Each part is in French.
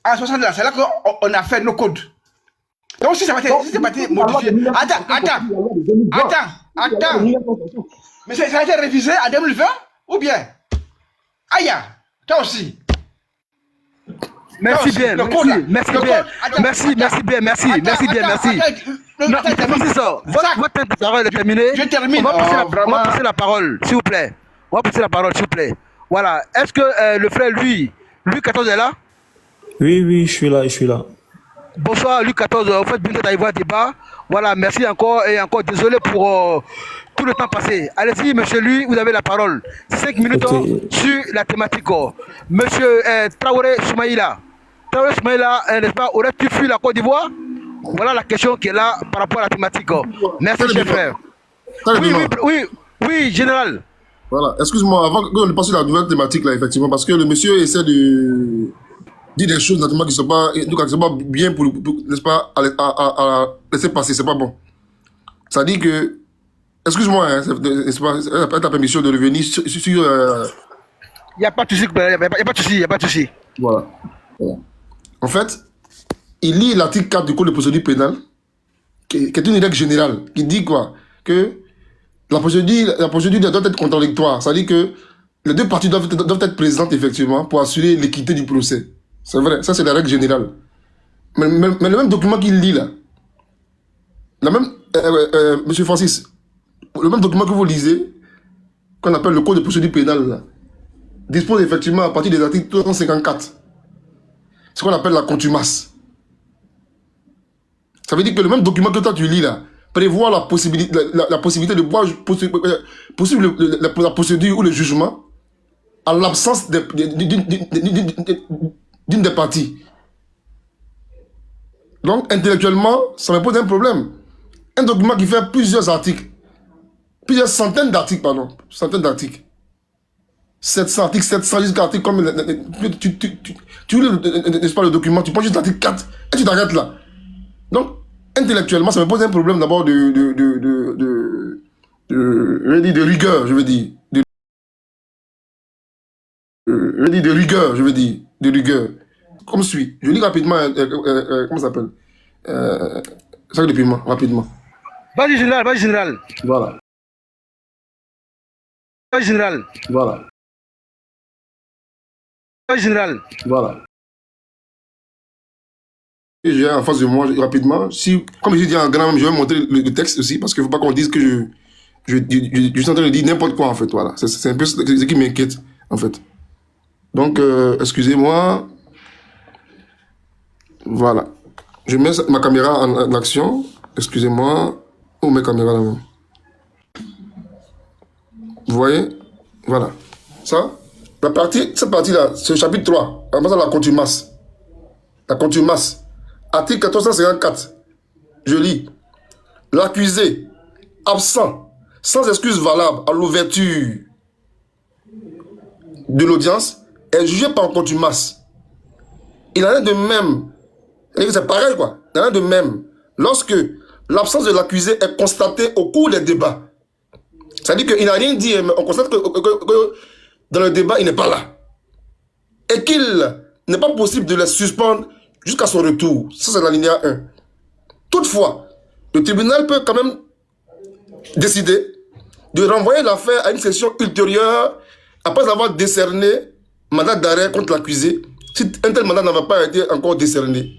En 60 là, c'est là qu'on a fait nos codes. Donc si c'est pas modifié. Attends. Mais ça a été révisé en 2020 ou bien? Aïe, toi aussi. Merci bien, merci bien. Votre parole est terminée. Je termine. On va passer la parole, s'il vous plaît. Voilà. Est-ce que le frère Louis 14 est là? Oui, je suis là. Bonsoir, Louis 14. En fait, bientôt d'aller voir débat. Voilà, merci encore et encore désolé pour tout le temps passé. Allez-y, monsieur Louis, vous avez la parole. 5 minutes sur la thématique. Monsieur Traoré Soumaïla, n'est-ce pas, aurais-tu fui la Côte d'Ivoire? Voilà la question qui est là par rapport à la thématique. Merci, cher frère. Oui, général. Voilà, excuse-moi, avant qu'on passe sur la nouvelle thématique, là, effectivement, parce que le monsieur essaie de dire des choses, naturellement, qui ne sont pas bien pour n'est-ce pas, à laisser passer, c'est pas bon. Ça dit que, excuse-moi, hein, c'est pas ta permission de revenir sur il n'y a pas de souci, Voilà. En fait, il lit l'article 4 du Code de procédure pénale, qui est une règle générale, qui dit quoi? Que la procédure doit être contradictoire. Ça dit que les deux parties doivent être présentes, effectivement, pour assurer l'équité du procès. C'est vrai, ça c'est la règle générale. Mais le même document qu'il lit là, Monsieur Francis, le même document que vous lisez, qu'on appelle le Code de procédure pénale, là, dispose effectivement à partir des articles 354, ce qu'on appelle la contumace. Ça veut dire que le même document que toi tu lis là, prévoit la possibilité de voir la procédure ou le jugement à l'absence d'une des parties. Donc, intellectuellement, ça me pose un problème. Un document qui fait plusieurs centaines d'articles, 700 articles, 700 jusqu'à articles comme... Tu lis, n'est-ce pas, le document, tu prends juste l'article 4 et tu t'arrêtes là. Donc, intellectuellement, ça me pose un problème d'abord de rigueur, je veux dire. De rigueur. Comme suit. Je lis rapidement, comment ça s'appelle? Sac de piment, rapidement. Vas-y, général. Voilà. Vas-y, général. Voilà. Vas-y, général. Voilà. J'ai en face de moi, rapidement. Si, comme je dis en grand, je vais montrer le texte aussi, parce qu'il ne faut pas qu'on dise que je suis en train de dire n'importe quoi, en fait. Voilà. C'est un peu ce qui m'inquiète, en fait. Donc, excusez-moi. Voilà. Je mets ma caméra en action. Excusez-moi. Où mes caméras là-même? Vous voyez? Voilà. Ça, cette partie-là, c'est le chapitre 3. On passe à la contumace. La contumace. Article 1454. Je lis. L'accusé, absent, sans excuse valable à l'ouverture de l'audience, est jugé par contumace. Il en est de même. C'est pareil, quoi. Il en est de même. Lorsque l'absence de l'accusé est constatée au cours des débats. C'est-à-dire qu'il n'a rien dit, mais on constate que dans le débat, il n'est pas là. Et qu'il n'est pas possible de le suspendre jusqu'à son retour. Ça, c'est l'alinéa 1. Toutefois, le tribunal peut quand même décider de renvoyer l'affaire à une session ultérieure après avoir décerné mandat d'arrêt contre l'accusé si un tel mandat n'avait pas été encore décerné.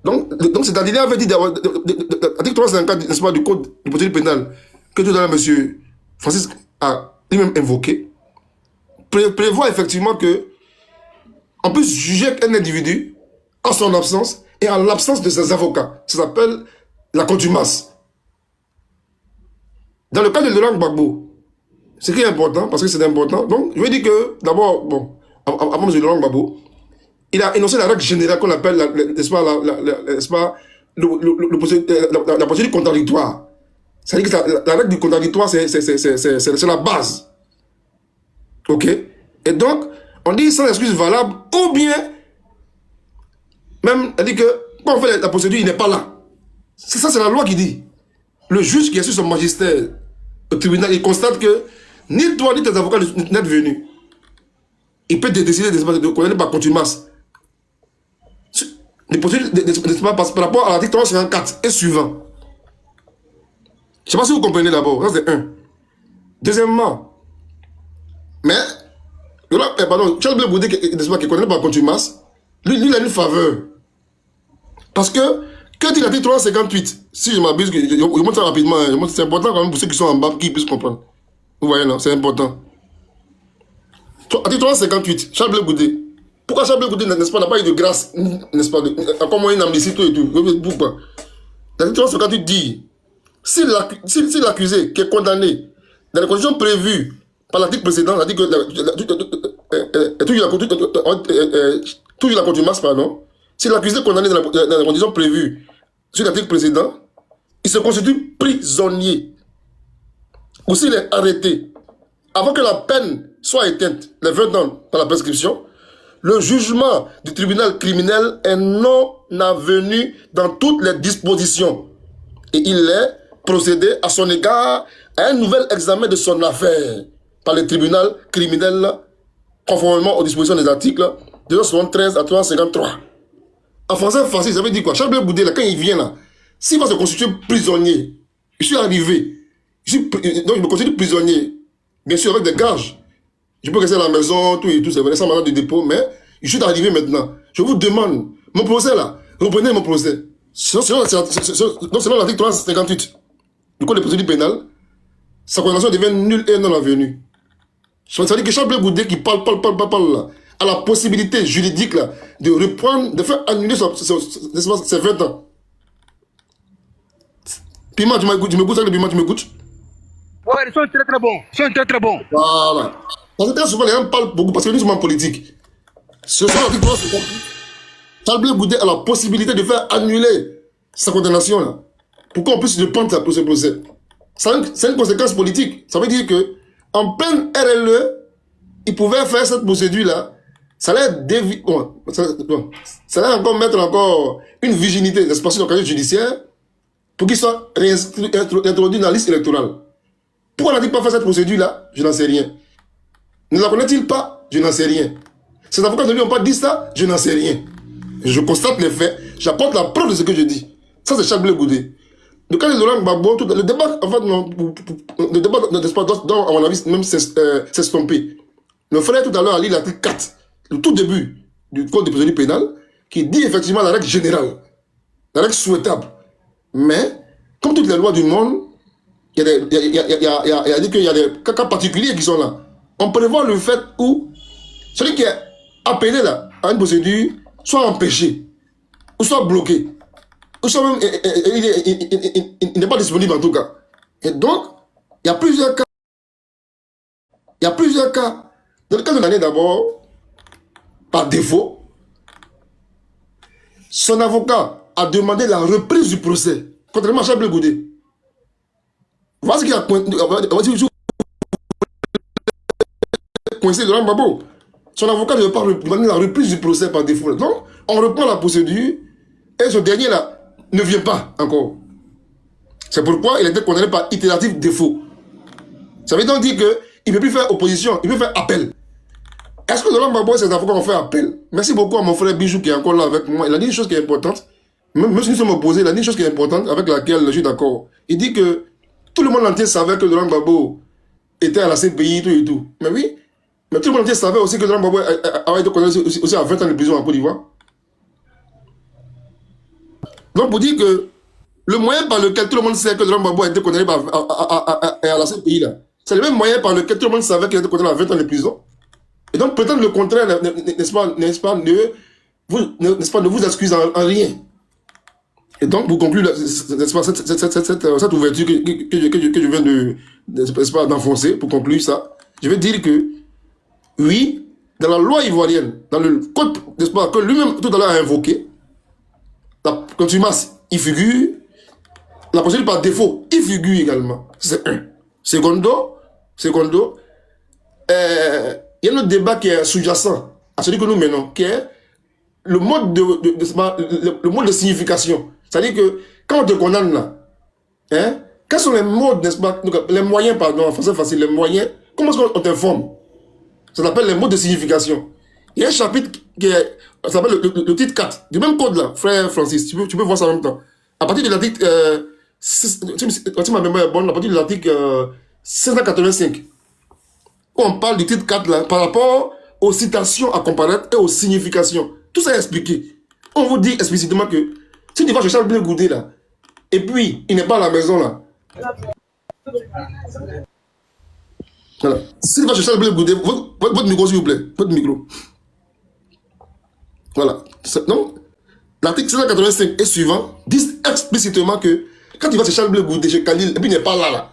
Donc cet alinéa avait dit l'article 354, n'est-ce pas, du Code de procédure pénale que tout à l'heure, M. Francis a lui-même invoqué, prévoit effectivement que on peut juger un individu en son absence et en l'absence de ses avocats. Ça s'appelle la contumace. Dans le cas de Laurent Gbagbo, ce qui est important, parce que c'est important, donc je vais dire que d'abord, bon, avant M. Laurent Gbagbo, il a énoncé la règle générale qu'on appelle, n'est-ce pas, la procédure contradictoire. C'est-à-dire que la règle du contradictoire, c'est la base. Ok? Et donc, on dit sans excuse valable, ou bien, même, elle dit que, quand on fait la procédure, il n'est pas là. Ça, c'est la loi qui dit. Le juge qui est sur son magistère au tribunal, il constate que ni toi, ni tes avocats n'êtes venus. Il peut te décider de connaître par contumace. des procédures par rapport à l'article 354 et suivant. Je ne sais pas si vous comprenez d'abord. Ça, c'est un. Deuxièmement, mais, pardon, Charles Blé Goudé, qui connaît pas contumace, lui, il a une faveur. Parce que, quand il a dit 358, si je m'abuse, je montre ça rapidement, c'est important quand même pour ceux qui sont en bas, qui puissent comprendre. Vous voyez, non, c'est important. Article 358, Charles Blé Goudé. Pourquoi Charles Blé Goudé, n'est-ce pas, n'a pas eu de grâce, n'est-ce pas, encore moins une amnistie, tout et tout. Pourquoi? L'article 358 dit, si l'accusé qui est condamné dans les conditions prévues par l'article précédent, l'article toujours la contumace, pardon, si l'accusé est condamné dans les conditions prévues sur l'article précédent, il se constitue prisonnier. Ou s'il est arrêté avant que la peine soit éteinte, les 20 ans par la prescription, le jugement du tribunal criminel est non avenu dans toutes les dispositions et il est procédé à son égard à un nouvel examen de son affaire par le tribunal criminel conformément aux dispositions des articles 273 à 353. En français facile, ça veut dire quoi? Charles Blé Goudé, là, quand il vient là, s'il va se constituer prisonnier, je suis arrivé, donc je me constitue prisonnier, bien sûr avec des gages. Je peux rester à la maison, tout et tout, c'est vrai, sans mandat de dépôt, mais je suis arrivé maintenant. Je vous demande, mon procès là, reprenez mon procès. Selon l'article 358 du Code de procédure pénale, sa condamnation devient nulle et non avenue. Ça veut dire que Charles Blé Goudé qui parle là, a la possibilité juridique là, de reprendre, de faire annuler ses 20 ans. Piment, tu m'écoutes, ça, le Piment, tu m'écoutes? Ouais, ils sont très très bons. Ils sont très très bons. Voilà. Parce que très souvent, les gens parlent beaucoup parce que nous sommes en politique. Ce soir, l'article 358, Charles Blé Goudé a la possibilité de faire annuler sa condamnation là. Pour qu'on puisse reprendre ce procès. C'est une conséquence politique. Ça veut dire que en pleine RLE, il pouvait faire cette procédure-là. Ça allait ça allait encore mettre encore une virginité d'espace dans le casier judiciaire pour qu'il soit introduit dans la liste électorale. Pourquoi n'a-t-il pas fait cette procédure-là? Je n'en sais rien. Ne la connaît-il pas? Je n'en sais rien. Ces avocats ne lui ont pas dit ça? Je n'en sais rien. Je constate les faits, j'apporte la preuve de ce que je dis. Ça, c'est Charles Blé Goudé. Le cas de Laurent Gbagbo, le débat, en fait, le débat, doit, à mon avis, même s'estomper. Le frère, tout à l'heure, a lu l'article 4, le tout début du Code de procédure pénale, qui dit effectivement la règle générale, la règle souhaitable. Mais, comme toutes les lois du monde, il y a dit qu'il y a des cas particuliers qui sont là. On prévoit le fait où celui qui est appelé là, à une procédure, soit empêché, ou soit bloqué. Ou soit même, il n'est pas disponible en tout cas. Et donc, il y a plusieurs cas. Il y a plusieurs cas. Dans le cas de l'année d'abord, par défaut, son avocat a demandé la reprise du procès, contrairement à Charles Blé Goudé. Voilà ce qu'il a coincé Laurent Gbagbo. Son avocat ne veut pas demander la reprise du procès par défaut. Donc, on reprend la procédure et ce dernier là ne vient pas encore. C'est pourquoi il a été condamné par itératif défaut. Ça veut donc dire qu'il ne peut plus faire opposition, il peut faire appel. Est-ce que Laurent Gbagbo et ses avocats ont fait appel? Merci beaucoup à mon frère Bijou qui est encore là avec moi. Il a dit une chose qui est importante. Même si nous sommes opposés, il a dit une chose qui est importante avec laquelle je suis d'accord. Il dit que tout le monde entier savait que Laurent Gbagbo était à la CPI, tout et tout. Mais oui, mais tout le monde entier savait aussi que Laurent Gbagbo avait été condamné aussi à 20 ans de prison en Côte d'Ivoire. Donc, pour dire que le moyen par lequel tout le monde sait que Laurent Gbagbo a été condamné à la CPI, c'est le même moyen par lequel tout le monde savait qu'il a été condamné à 20 ans de prison. Et donc, prétendre le contraire, n'est-ce pas, ne vous excuse en rien. Et donc, pour conclure, n'est-ce pas, cette ouverture que je viens d'enfoncer, pour conclure ça, je vais dire que, oui, dans la loi ivoirienne, dans le code, n'est-ce pas, que lui-même tout à l'heure a invoqué, la contumace, il figure, la procédure par défaut, il figure également. C'est un. Secondo, il y a un autre débat qui est sous-jacent à celui que nous menons, qui est le mode le mode de signification. C'est-à-dire que quand on te condamne là, hein, quels sont les modes, n'est-ce pas, les moyens, pardon, en français facile, les moyens, comment est-ce qu'on t'informe? Ça s'appelle les modes de signification. Il y a un chapitre qui est, ça s'appelle le titre 4, du même code là, frère Francis, tu peux voir ça en même temps. À partir de l'article, si ma mémoire est bonne, à partir de l'article 585, où on parle du titre 4 là, par rapport aux citations à comparaître et aux significations. Tout ça est expliqué. On vous dit explicitement que si tu vas chez Charles Blé Goudé là, et puis il n'est pas à la maison là. Voilà. Si tu vas chez Charles Blé Goudé, votre micro s'il vous plaît, votre micro. Voilà. Donc, l'article 585 et suivant disent explicitement que quand tu vas chez Charles Blé Goudé, chez Khalil, et puis il n'est pas là.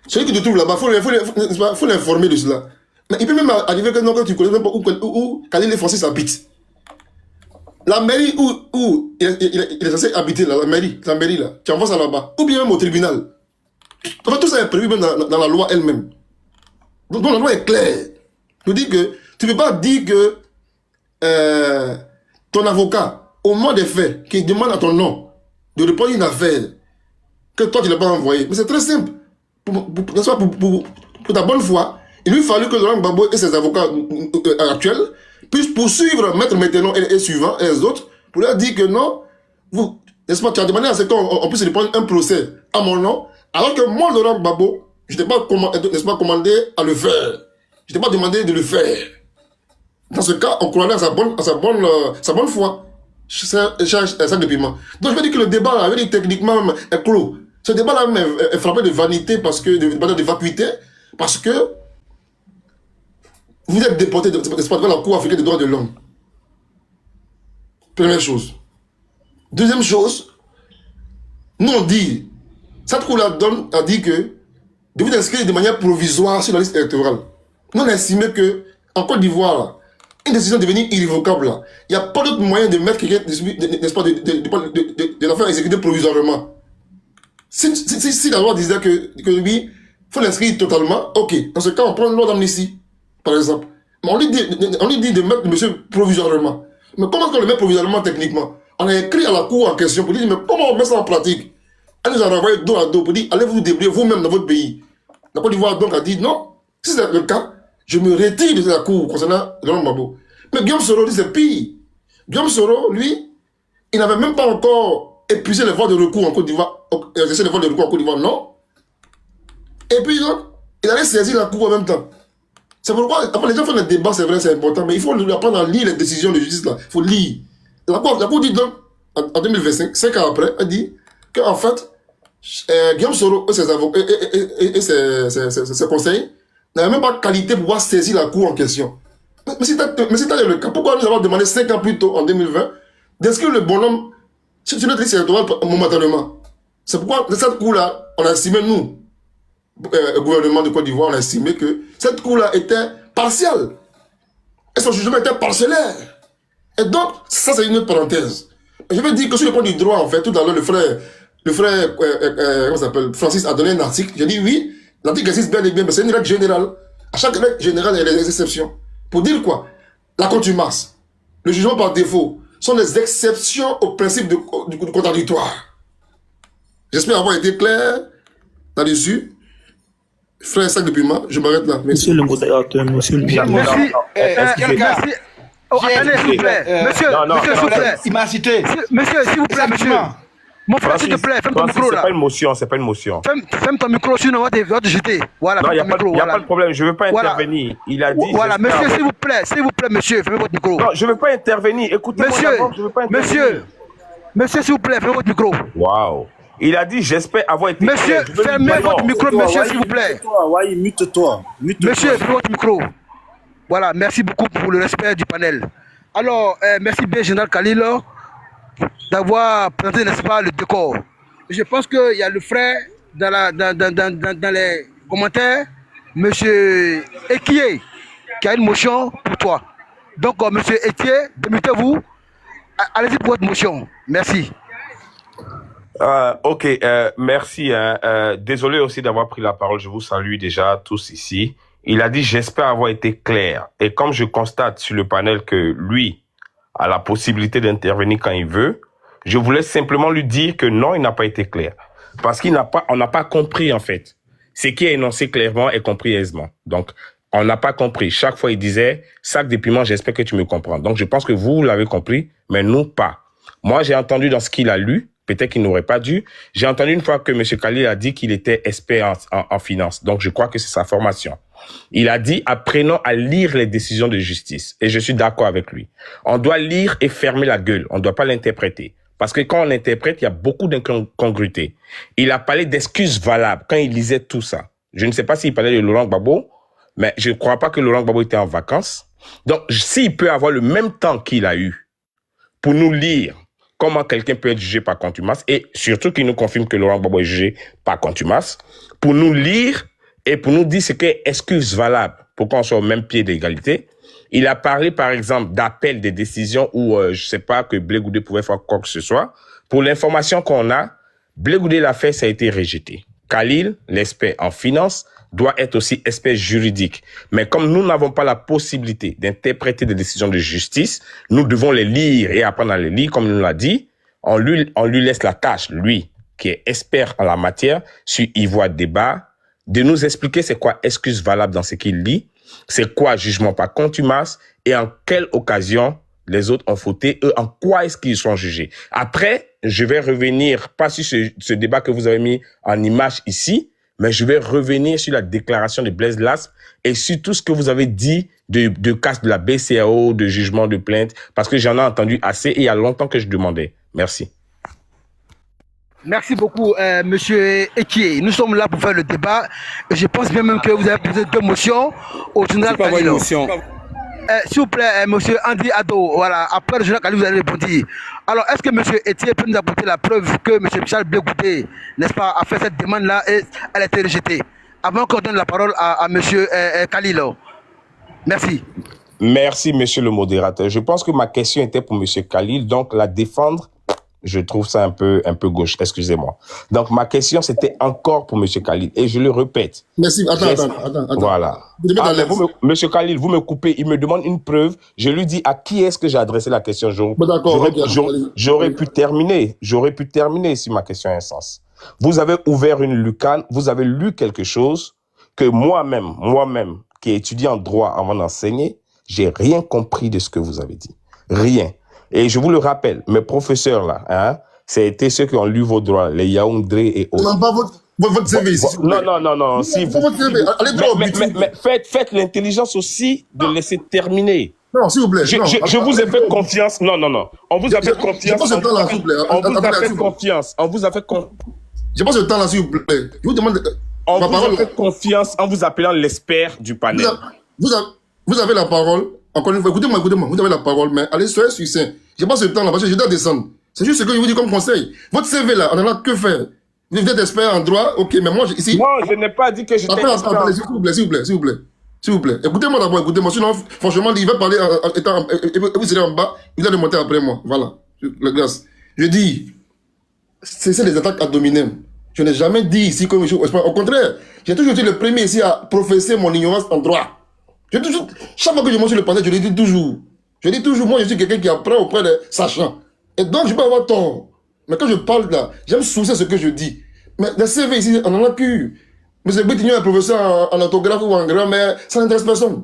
Celui qui te trouve là-bas, il faut l'informer de cela. Mais il peut même arriver que non, quand tu connais même pas où Khalil et Francis habitent. La mairie où il est censé habiter, là, la mairie là, tu envoies ça là-bas. Ou bien même au tribunal. Enfin, tout ça est prévu même dans la loi elle-même. Donc la loi est claire. Je dis que tu ne peux pas dire que ton avocat, au moment des faits, qui demande à ton nom de répondre à une affaire que toi tu ne l'as pas envoyé. Mais c'est très simple. Pour ta bonne foi, il lui fallut que Laurent Gbagbo et ses avocats actuels puissent poursuivre Maître Maintenant et suivants et les autres pour leur dire que non, vous, n'est-ce pas, tu as demandé à ce qu'on puisse répondre un procès à mon nom, alors que moi, Laurent Gbagbo, je n'étais pas, commandé à le faire. Je n'étais pas demandé de le faire. Dans ce cas, on croirait à sa bonne foi. C'est ça de piment. Donc je veux dire que le débat, là, je veux dire, techniquement, est clos. Ce débat-là est frappé de vanité, de vacuité, parce que vous êtes déporté devant la Cour africaine des droits de l'homme. Première chose. Deuxième chose, nous on dit, cette Cour-là a dit que de vous inscrire de manière provisoire sur la liste électorale. Nous on a estimé que, en Côte d'Ivoire, une décision devenue irrévocable, il n'y a pas d'autre moyen de mettre quelqu'un, n'est-ce pas, de la faire exécuter provisoirement. Si la loi disait que lui, il faut l'inscrire totalement, ok. Dans ce cas, on prend une loi d'amnistie, par exemple. Mais on lui dit de mettre monsieur provisoirement. Mais comment est-ce qu'on le met provisoirement techniquement? On a écrit à la Cour en question pour dire, mais comment on met ça en pratique? Elle nous a renvoyé dos à dos pour dire, allez vous débrouiller vous-même dans votre pays. La Côte d'Ivoire donc a dit, non, si c'est le cas, je me retire de la Cour concernant Laurent Gbagbo. Mais Guillaume Soro dit, c'est pire. Guillaume Soro, lui, il n'avait même pas encore épuisé les voies de recours en Côte d'Ivoire, exercer les voies de recours en Côte d'Ivoire, non. Et puis donc, il allait saisir la Cour en même temps. C'est pourquoi, après les gens font des débats, c'est vrai, c'est important, mais il faut apprendre à lire les décisions de justice là. Il faut lire. La Cour dit donc, en 2025, 5 ans après, elle dit qu'en fait, Guillaume Soro et ses avocats et ses conseils n'avaient même pas qualité pour pouvoir saisir la Cour en question. Mais si t'as le cas, pourquoi nous avons demandé 5 ans plus tôt, en 2020, d'inscrire le bonhomme sur notre liste électorale momentanément? C'est pourquoi, dans cette Cour-là, on a estimé, nous, gouvernement de Côte d'Ivoire, on a estimé que cette Cour-là était partielle. Et son jugement était parcellaire. Et donc, ça c'est une autre parenthèse. Et je veux dire que sur le point du droit, en fait, tout à l'heure, le frère comment ça s'appelle, Francis a donné un article. J'ai dit oui, l'article existe bien et bien, mais c'est une règle générale. À chaque règle générale, il y a des exceptions. Pour dire quoi? La contumace, le jugement par défaut, sont des exceptions au principe du contradictoire. J'espère avoir été clair là-dessus. Frère Sac de Puma, je m'arrête là. Merci. Monsieur le modérateur, monsieur le modérateur. Merci. Merci. Oh, attendez, s'il vous plaît. Monsieur, s'il vous plaît. Il m'a cité. Monsieur, s'il vous plaît, monsieur. Mon frère, s'il te plaît, ferme ton micro là. C'est pas une motion. Ferme ton micro, sinon on va te jeter. Voilà, non, il n'y a voilà. pas de problème, je ne veux pas intervenir. Il a dit. Voilà, monsieur, s'il vous plaît, monsieur, fermez votre micro. Non, je ne veux pas intervenir. Écoutez-moi d'abord, je ne veux pas intervenir. Monsieur, s'il vous plaît, fermez votre micro. Waouh. Il a dit, j'espère avoir été. Monsieur, fermez votre micro, monsieur, s'il vous plaît. Mute-toi. Monsieur, fermez votre micro. Voilà, merci beaucoup pour le respect du panel. Alors, merci bien, Général Khalil, d'avoir présenté, n'est-ce pas, le décor. Je pense qu'il y a le frère dans les commentaires, monsieur Ekié, qui a une motion pour toi. Donc, monsieur Ekié, démutez-vous. Allez-y pour votre motion. Merci. Ok, merci. Désolé aussi d'avoir pris la parole. Je vous salue déjà tous ici. Il a dit, j'espère avoir été clair. Et comme je constate sur le panel que lui a la possibilité d'intervenir quand il veut, je voulais simplement lui dire que non, il n'a pas été clair. Parce qu'on n'a pas compris, en fait. Ce qui est énoncé clairement est compris aisément. Donc, On n'a pas compris. Chaque fois, il disait, sac de piment, j'espère que tu me comprends. Donc, je pense que vous l'avez compris, mais nous pas. Moi, j'ai entendu dans ce qu'il a lu, peut-être qu'il n'aurait pas dû. J'ai entendu une fois que M. Khalil a dit qu'il était expert en finance. Donc, je crois que c'est sa formation. Il a dit, apprenons à lire les décisions de justice. Et je suis d'accord avec lui. On doit lire et fermer la gueule. On ne doit pas l'interpréter. Parce que quand on interprète, il y a beaucoup d'incongruités. Il a parlé d'excuses valables quand il lisait tout ça. Je ne sais pas s'il parlait de Laurent Gbagbo, mais je ne crois pas que Laurent Gbagbo était en vacances. Donc, s'il peut avoir le même temps qu'il a eu pour nous lire comment quelqu'un peut être jugé par contumace, et surtout qu'il nous confirme que Laurent Gbagbo est jugé par contumace, pour nous lire et pour nous dire ce qu'est excuse valable pour qu'on soit au même pied d'égalité. Il a parlé, par exemple, d'appel des décisions où, je sais pas, que Blé Goudé pouvait faire quoi que ce soit. Pour l'information qu'on a, Blé Goudé l'a fait, ça a été rejeté. Khalil, l'expert en finance, doit être aussi expert juridique. Mais comme nous n'avons pas la possibilité d'interpréter des décisions de justice, nous devons les lire et apprendre à les lire, comme il nous l'a dit. On lui laisse la tâche, lui, qui est expert en la matière, sur Ivoire Débat, de nous expliquer c'est quoi excuse valable dans ce qu'il lit, c'est quoi jugement par contumace et en quelle occasion les autres ont fauté, eux, en quoi est-ce qu'ils sont jugés. Après, je vais revenir, pas sur ce débat que vous avez mis en image ici, mais je vais revenir sur la déclaration de Blaise Lasp et sur tout ce que vous avez dit de casse de la BCAO, de jugement de plainte, parce que j'en ai entendu assez et il y a longtemps que je demandais. Merci. Merci beaucoup, Monsieur Ekié. Nous sommes là pour faire le débat. Et je pense bien même que vous avez posé 2 motions au général Khalil. S'il vous plaît, Monsieur Andy Ado, voilà, après le général Khalil, vous allez répondre. Alors, est-ce que Monsieur Etier peut nous apporter la preuve que Monsieur Charles Blé Goudé, n'est-ce pas, a fait cette demande-là et elle a été rejetée? Avant qu'on donne la parole à Monsieur Khalil. Merci. Merci, Monsieur le modérateur. Je pense que ma question était pour Monsieur Khalil, donc la défendre, je trouve ça un peu gauche, excusez-moi. Donc, ma question, c'était encore pour Monsieur Khalil, et je le répète. Merci. Attends. Voilà. Monsieur Khalil, vous me coupez, il me demande une preuve, je lui dis à qui est-ce que j'ai adressé la question. J'aurais pu terminer sur ma question instance. Vous avez ouvert une lucarne, vous avez lu quelque chose que moi-même, qui ai étudié en droit avant d'enseigner, j'ai rien compris de ce que vous avez dit. Rien. Et je vous le rappelle, mes professeurs là, hein, c'était ceux qui ont lu vos droits, les Yaoundé et autres. Non, pas votre CV ici. Non. Si vous, votre CV. Allez droit au but. Mais faites l'intelligence aussi de laisser terminer. Non, s'il vous plaît. Je vous ai fait confiance. Non. On vous a fait confiance. Je pense que le temps là, s'il vous plaît. On vous a fait confiance. On vous a fait confiance. Je pense que le temps là, s'il vous plaît. Je vous demande. On vous a fait confiance en vous appelant l'expert du panel. Vous avez la parole. Encore une fois, écoutez-moi. Vous avez la parole, mais allez, soyez succinct. Je passe le temps là, parce que je dois descendre. C'est juste ce que je vous dis comme conseil. Votre CV là, on en a que faire. Vous êtes expert en droit, ok, mais moi, ici. Non, je n'ai pas dit que j'étais expert. Attendez, s'il vous plaît. Écoutez-moi d'abord, écoutez-moi. Sinon, franchement, il va parler, vous serez en bas, il va monter après moi. Voilà. La grâce. Je dis, c'est des attaques ad hominem. Je n'ai jamais dit ici comme je. Au contraire, j'ai toujours été le premier ici à professer mon ignorance en droit. Chaque fois que je monte sur le panel, je le dis toujours. Moi, je suis quelqu'un qui apprend auprès des sachants. Et donc, je peux avoir tort. Mais quand je parle là, j'aime soucier ce que je dis. Mais les CV ici, on en a plus. M. Bétignon est professeur en orthographe ou en grammaire, ça n'intéresse personne.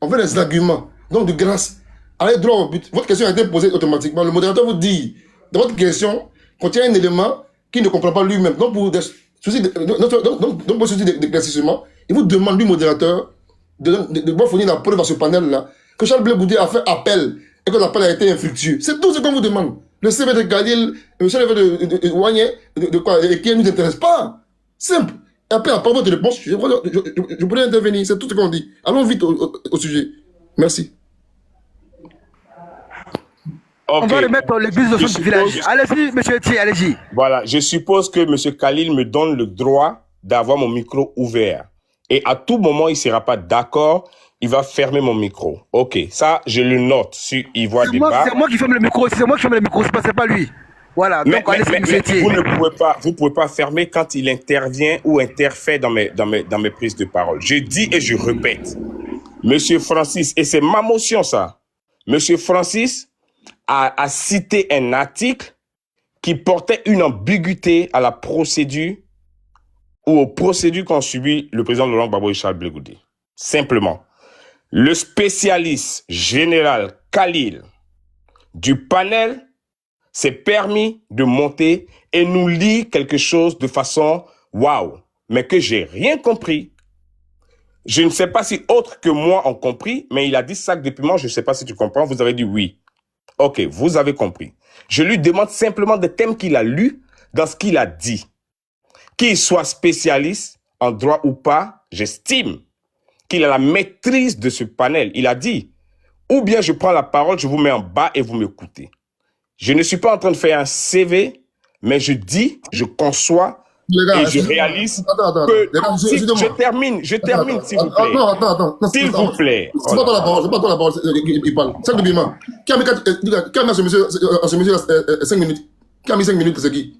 On veut des arguments. Donc, de grâce, allez droit au but. Votre question a été posée automatiquement. Le modérateur vous dit, dans votre question, contient un élément qu'il ne comprend pas lui-même. Donc, pour des soucis d'éclaircissement, il vous demande, lui, modérateur, de fournir la preuve à ce panel-là, que Charles Blé Goudé a fait appel et que l'appel a été infructueux. C'est tout ce qu'on vous demande. Le CV de Khalil, le CV de Wagné, de quoi, et qui ne nous intéresse pas. Simple. Et après, après votre réponse, je pourrais intervenir. C'est tout ce qu'on dit. Allons vite au sujet. Merci. Okay. On va remettre l'église de son village. Allez-y, monsieur Etier, allez-y. Voilà, je suppose que monsieur Khalil me donne le droit d'avoir mon micro ouvert. Et à tout moment, il ne sera pas d'accord, il va fermer mon micro. Ok, ça, je le note sur Ivoire Débat. C'est moi qui ferme le micro, c'est pas lui. Voilà, donc allez-y, monsieur Etier. Vous ne pouvez pas fermer quand il intervient ou interfère dans mes prises de parole. Je dis et je répète, monsieur Francis, et c'est ma motion ça, monsieur Francis a cité un article qui portait une ambiguïté à la procédure ou aux procédures qu'ont subi le président Laurent Gbagbo et Charles Blé Goudé. Simplement. Le spécialiste général Khalil du panel s'est permis de monter et nous lire quelque chose de façon waouh, mais que j'ai rien compris. Je ne sais pas si autres que moi ont compris, mais il a dit sac de piment, je ne sais pas si tu comprends, vous avez dit oui. Ok, vous avez compris. Je lui demande simplement des thèmes qu'il a lus dans ce qu'il a dit. Qu'il soit spécialiste en droit ou pas, j'estime qu'il a la maîtrise de ce panel. Il a dit, ou bien je prends la parole, je vous mets en bas et vous m'écoutez. Je ne suis pas en train de faire un CV, mais je dis, je conçois et je réalise que... Je termine, s'il vous plaît. Attends. S'il vous plaît. C'est pas toi la parole, il parle. 5 de piment. Qui a mis ce monsieur 5 minutes? Qui a mis 5 minutes, c'est qui?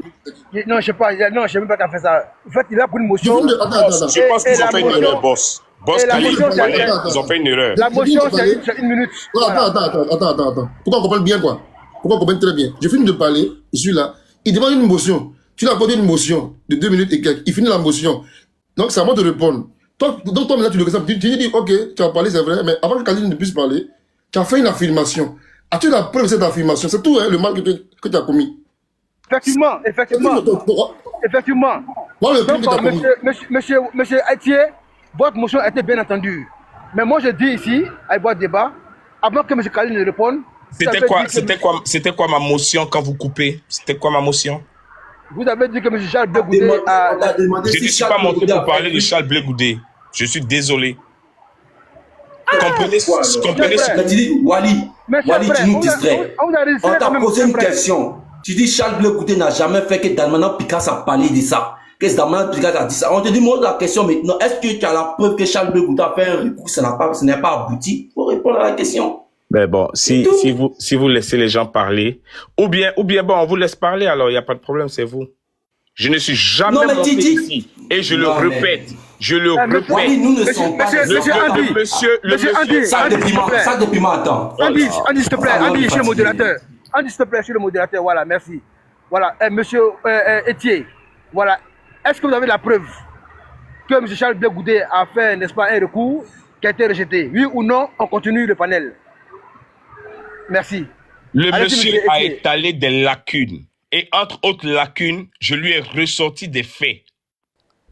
Non, je sais pas, non, je sais même pas qui a fait ça. En fait, il a pris une motion. Je pense qu'ils ont fait une erreur, boss. Boss Khalil, ils ont fait une erreur. La motion, c'est 1 minute. Attends. Pourquoi on comprend bien, quoi? Pourquoi on comprend très bien? Je finis de parler, je suis là. Il demande une motion. Tu lui as accordé une motion de 2 minutes et quelques. Il finit la motion. Donc, c'est à moi de répondre. Donc, toi, là, tu le reçois. Tu dis, ok, tu as parlé, c'est vrai, mais avant que Khalil ne puisse parler, tu as fait une affirmation. As-tu la preuve de cette affirmation? C'est tout, hein, le mal que tu as commis. Effectivement. Moi, le crime que tu as Donc, commis. monsieur Etier, votre motion a été bien entendue. Mais moi, je dis ici, à votre débat, avant que M. Khalil ne réponde. C'était quoi ma motion quand vous coupez? C'était quoi ma motion? Vous avez dit que M. Charles Blé Goudé a... Je ne suis pas monté pour parler de Charles Blé Goudé. Je suis désolé. Comprenez ce que... Tu dis, Wally, tu nous distrais. On t'a posé une question. Tu dis Charles Blé Goudé n'a jamais fait que Dalmanan Picasse a parlé de ça. Que Dalmanan Picasse a dit ça. On te demande la question maintenant. Est-ce que tu as la preuve que Charles Blé Goudé a fait un recours, ce n'est pas abouti? Il faut répondre à la question. Mais bon, si vous laissez les gens parler, ou bien bon, on vous laisse parler, alors il n'y a pas de problème, c'est vous. Je ne suis jamais monté ici. Et je le répète. Wally, nous ne sommes pas Monsieur Andy. Sac de piment, attends. Andy, s'il te plaît, Andy, je suis le modérateur. Andy, s'il te plaît, je suis le modérateur, voilà, merci. Voilà, monsieur Etier, voilà. Est-ce que vous avez la preuve que M. Charles Blé Goudé a fait, n'est-ce pas, un recours qui a été rejeté? Oui ou non, on continue le panel. Merci. Le monsieur a étalé des lacunes. Et entre autres lacunes, je lui ai ressorti des faits.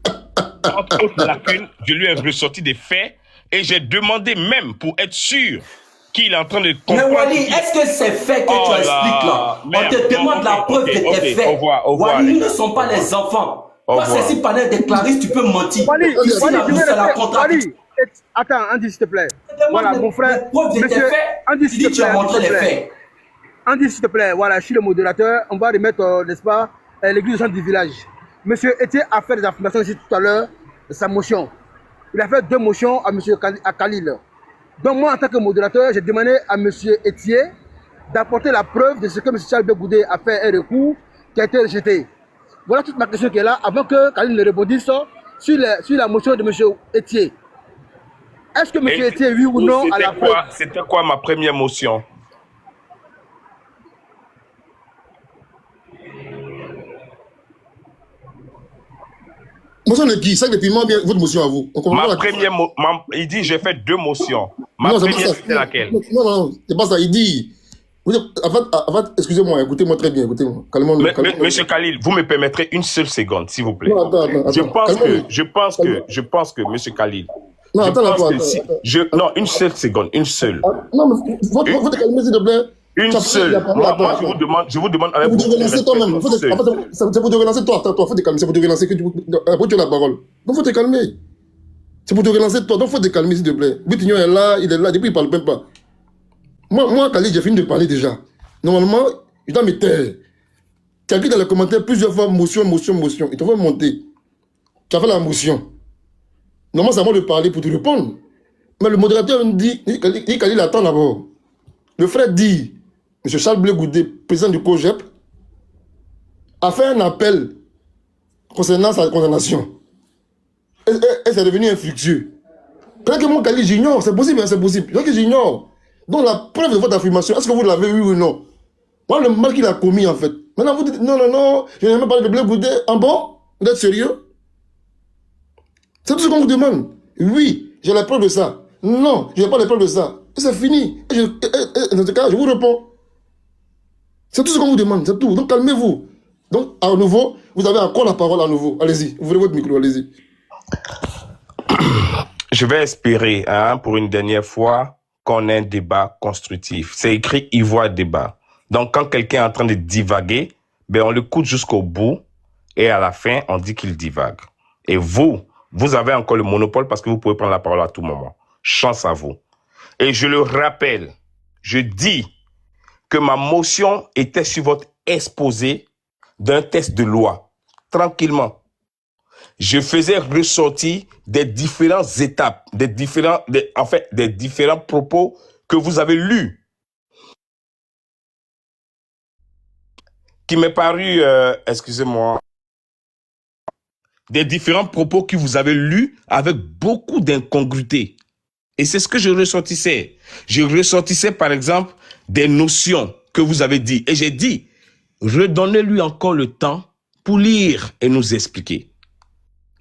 Entre autres lacunes, je lui ai ressorti des faits. Et j'ai demandé même, pour être sûr, qu'il est en train de comprendre... Mais Wally, est-ce que ces faits que tu expliques là, on te demande la preuve de tes faits? Wally, nous ne sommes pas les enfants. Toi, c'est si panel de Clarisse, tu peux mentir. Wally, c'est la contradiction. Attends, Andy, s'il te plaît. Voilà, mon frère. Monsieur, Andy, s'il te plaît. Andy, s'il te plaît. Voilà, je suis le modérateur. On va remettre, n'est-ce pas, l'église du centre du village. Monsieur Etier a fait des affirmations ici tout à l'heure de sa motion. Il a fait 2 motions à monsieur Khalil. Donc moi, en tant que modérateur, j'ai demandé à monsieur Etier d'apporter la preuve de ce que monsieur Charles Blé Goudé a fait un recours qui a été rejeté. Voilà toute ma question qui est là, avant que Khalil ne répondisse sur la motion de monsieur Etier. Est-ce que M. Etier, oui ou non, à la fois... C'était quoi ma première motion? Motion de qui? 5 de piment, bien votre motion à vous. Ma première motion, il dit j'ai fait 2 motions. Ma première, c'était laquelle? Non, c'est pas ça. Il dit... Excusez-moi, écoutez-moi très bien, écoutez-moi. Monsieur Khalil, vous me permettrez une seule seconde, s'il vous plaît. Non, attends. Je pense que, monsieur Khalil... Non, attends. Non, une seule seconde, une seule. Non, mais faut te calmer, s'il te plaît. Une seule. Moi, je vous demande avec vous te relancer toi-même. En fait, c'est pour te relancer toi. Attends, faut te calmer. C'est pour te relancer que après tu as la parole. Donc, faut te calmer. C'est pour te relancer toi. Donc, faut te calmer, s'il te plaît. Butignon est là, depuis il parle même pas. Moi, Khalil, j'ai fini de parler déjà. Normalement, je dois me taire. Tu as écrit dans les commentaires plusieurs fois motion. Il te faut monter. Tu as fait la motion. Normalement, c'est à moi de parler pour te répondre. Mais le modérateur me dit Khalil attend d'abord. Le frère dit, M. Charles Blé Goudé, président du COGEP, a fait un appel concernant sa condamnation. Et c'est devenu infructueux. Quand que moi, Khalil, j'ignore, c'est possible. Donc j'ignore. Donc la preuve de votre affirmation, est-ce que vous l'avez, oui ou non? Moi, le mal qu'il a commis, en fait. Maintenant, vous dites, non, je n'ai même pas parlé de Blé Goudé. En bon? Vous êtes sérieux? C'est tout ce qu'on vous demande. Oui, j'ai la preuve de ça. Non, je n'ai pas les preuves de ça. Et c'est fini. Dans ce cas, je vous réponds. C'est tout ce qu'on vous demande, c'est tout. Donc calmez-vous. Donc, à nouveau, vous avez encore la parole à nouveau. Allez-y, ouvrez votre micro, allez-y. Je vais espérer, pour une dernière fois, qu'on ait un débat constructif. C'est écrit Ivoire débat. Donc, quand quelqu'un est en train de divaguer, ben, on l'écoute jusqu'au bout et à la fin, on dit qu'il divague. Et vous avez encore le monopole parce que vous pouvez prendre la parole à tout moment. Chance à vous. Et je le rappelle, je dis que ma motion était sur votre exposé d'un test de loi. Tranquillement. Je faisais ressortir des différentes étapes, des différents propos que vous avez lus, qui m'est paru, excusez-moi, des différents propos que vous avez lus avec beaucoup d'incongruité. Et c'est ce que je ressortissais. Je ressortissais, par exemple, des notions que vous avez dit. Et j'ai dit, redonnez-lui encore le temps pour lire et nous expliquer.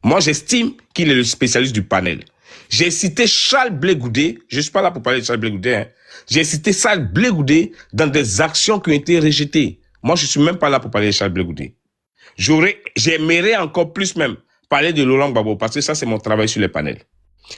Moi, j'estime qu'il est le spécialiste du panel. J'ai cité Charles Blé Goudé. Je ne suis pas là pour parler de Charles Blé Goudé. J'ai cité Charles Blé Goudé dans des actions qui ont été rejetées. Moi, je ne suis même pas là pour parler de Charles Blé Goudé. J'aimerais encore plus même parler de Laurent Gbagbo parce que ça, c'est mon travail sur les panels.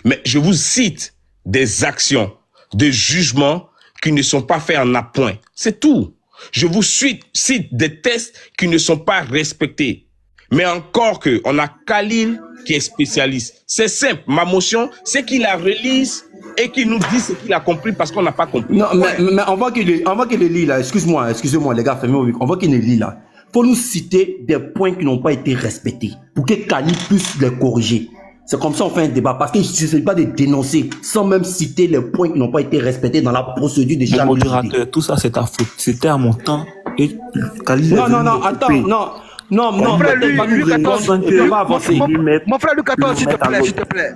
Mais je vous cite des actions, des jugements qui ne sont pas faits en appoint. C'est tout. Je vous cite des tests qui ne sont pas respectés. Mais encore que, on a Khalil qui est spécialiste. C'est simple. Ma motion, c'est qu'il la relise et qu'il nous dise ce qu'il a compris parce qu'on n'a pas compris. Non, mais on voit qu'il le lit là. Excusez-moi les gars, on voit qu'il le lit là. Faut nous citer des points qui n'ont pas été respectés pour que Khalil puisse les corriger. C'est comme ça on fait un débat parce qu'il ne suffit pas de dénoncer sans même citer les points qui n'ont pas été respectés dans la procédure de Charles Blé Goudé. Modérateur, tout ça c'est ta faute. C'était à mon temps et Khalil. Non, attends, non, mon frère, Louis 14, mon frère Louis 14, s'il te plaît.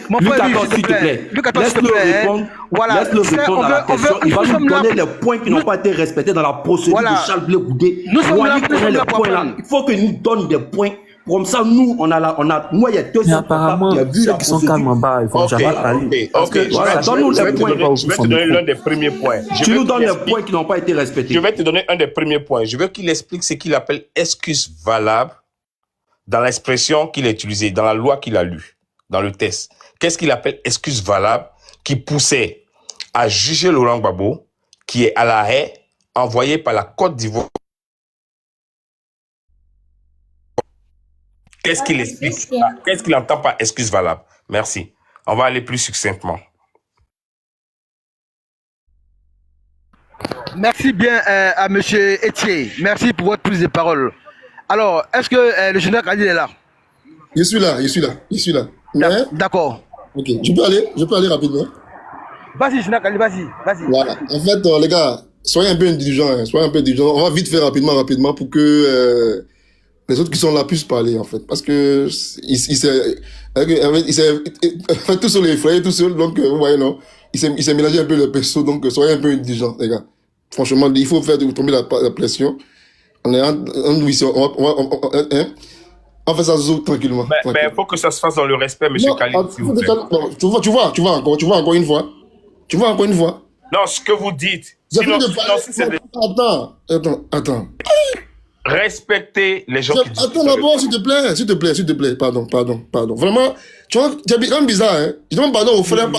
Mon frère, s'il te plaît. Louis 14, s'il te plaît. Voilà. Laisse-le répondre à la question. Il va nous donner les points qui n'ont pas été respectés dans la procédure de Charles Blé Goudé. Nous sommes là pour les points là. Il faut qu'il nous donne des points. Comme ça, nous, moi, il y a deux apparemment, ceux qui sont calmes en bas, ils vont jamais parler. Donne-nous les points. Je vais te donner l'un des premiers points. Tu nous donnes les points qui n'ont pas été respectés. Je vais te donner un des premiers points. Je veux qu'il explique ce qu'il appelle excuse valable dans l'expression qu'il a utilisée, dans la loi qu'il a lue, dans le test. Qu'est-ce qu'il appelle excuse valable qui poussait à juger Laurent Gbagbo, qui est à la haie, envoyé par la Côte d'Ivoire. Qu'est-ce qu'il explique? Qu'est-ce qu'il entend par excuse valable? Merci. On va aller plus succinctement. Merci bien à M. Etier. Merci pour votre prise de parole. Alors, est-ce que le général Khalil est là? Je suis là. D'accord. Ok, je peux aller rapidement. Vas-y, général Khalil, vas-y. Voilà. En fait, les gars, soyez un peu indulgents. On va vite faire rapidement pour que les autres qui sont là puissent parler, en fait. Parce que il s'est tout seul, il est tout seul, donc vous voyez, non, il s'est mélangé un peu le perso, donc soyez un peu indulgents, les gars. Franchement, il faut faire tomber la pression. On fait ça tranquillement. Mais il faut que ça se fasse dans le respect, M. Khalil. Tu vois encore une fois. Non, ce que vous dites. Attends. Respectez les gens qui disent. Attends d'abord, s'il te plaît. Pardon. Vraiment, tu vois, c'est quand même bizarre, hein. Je demande pardon aux frères.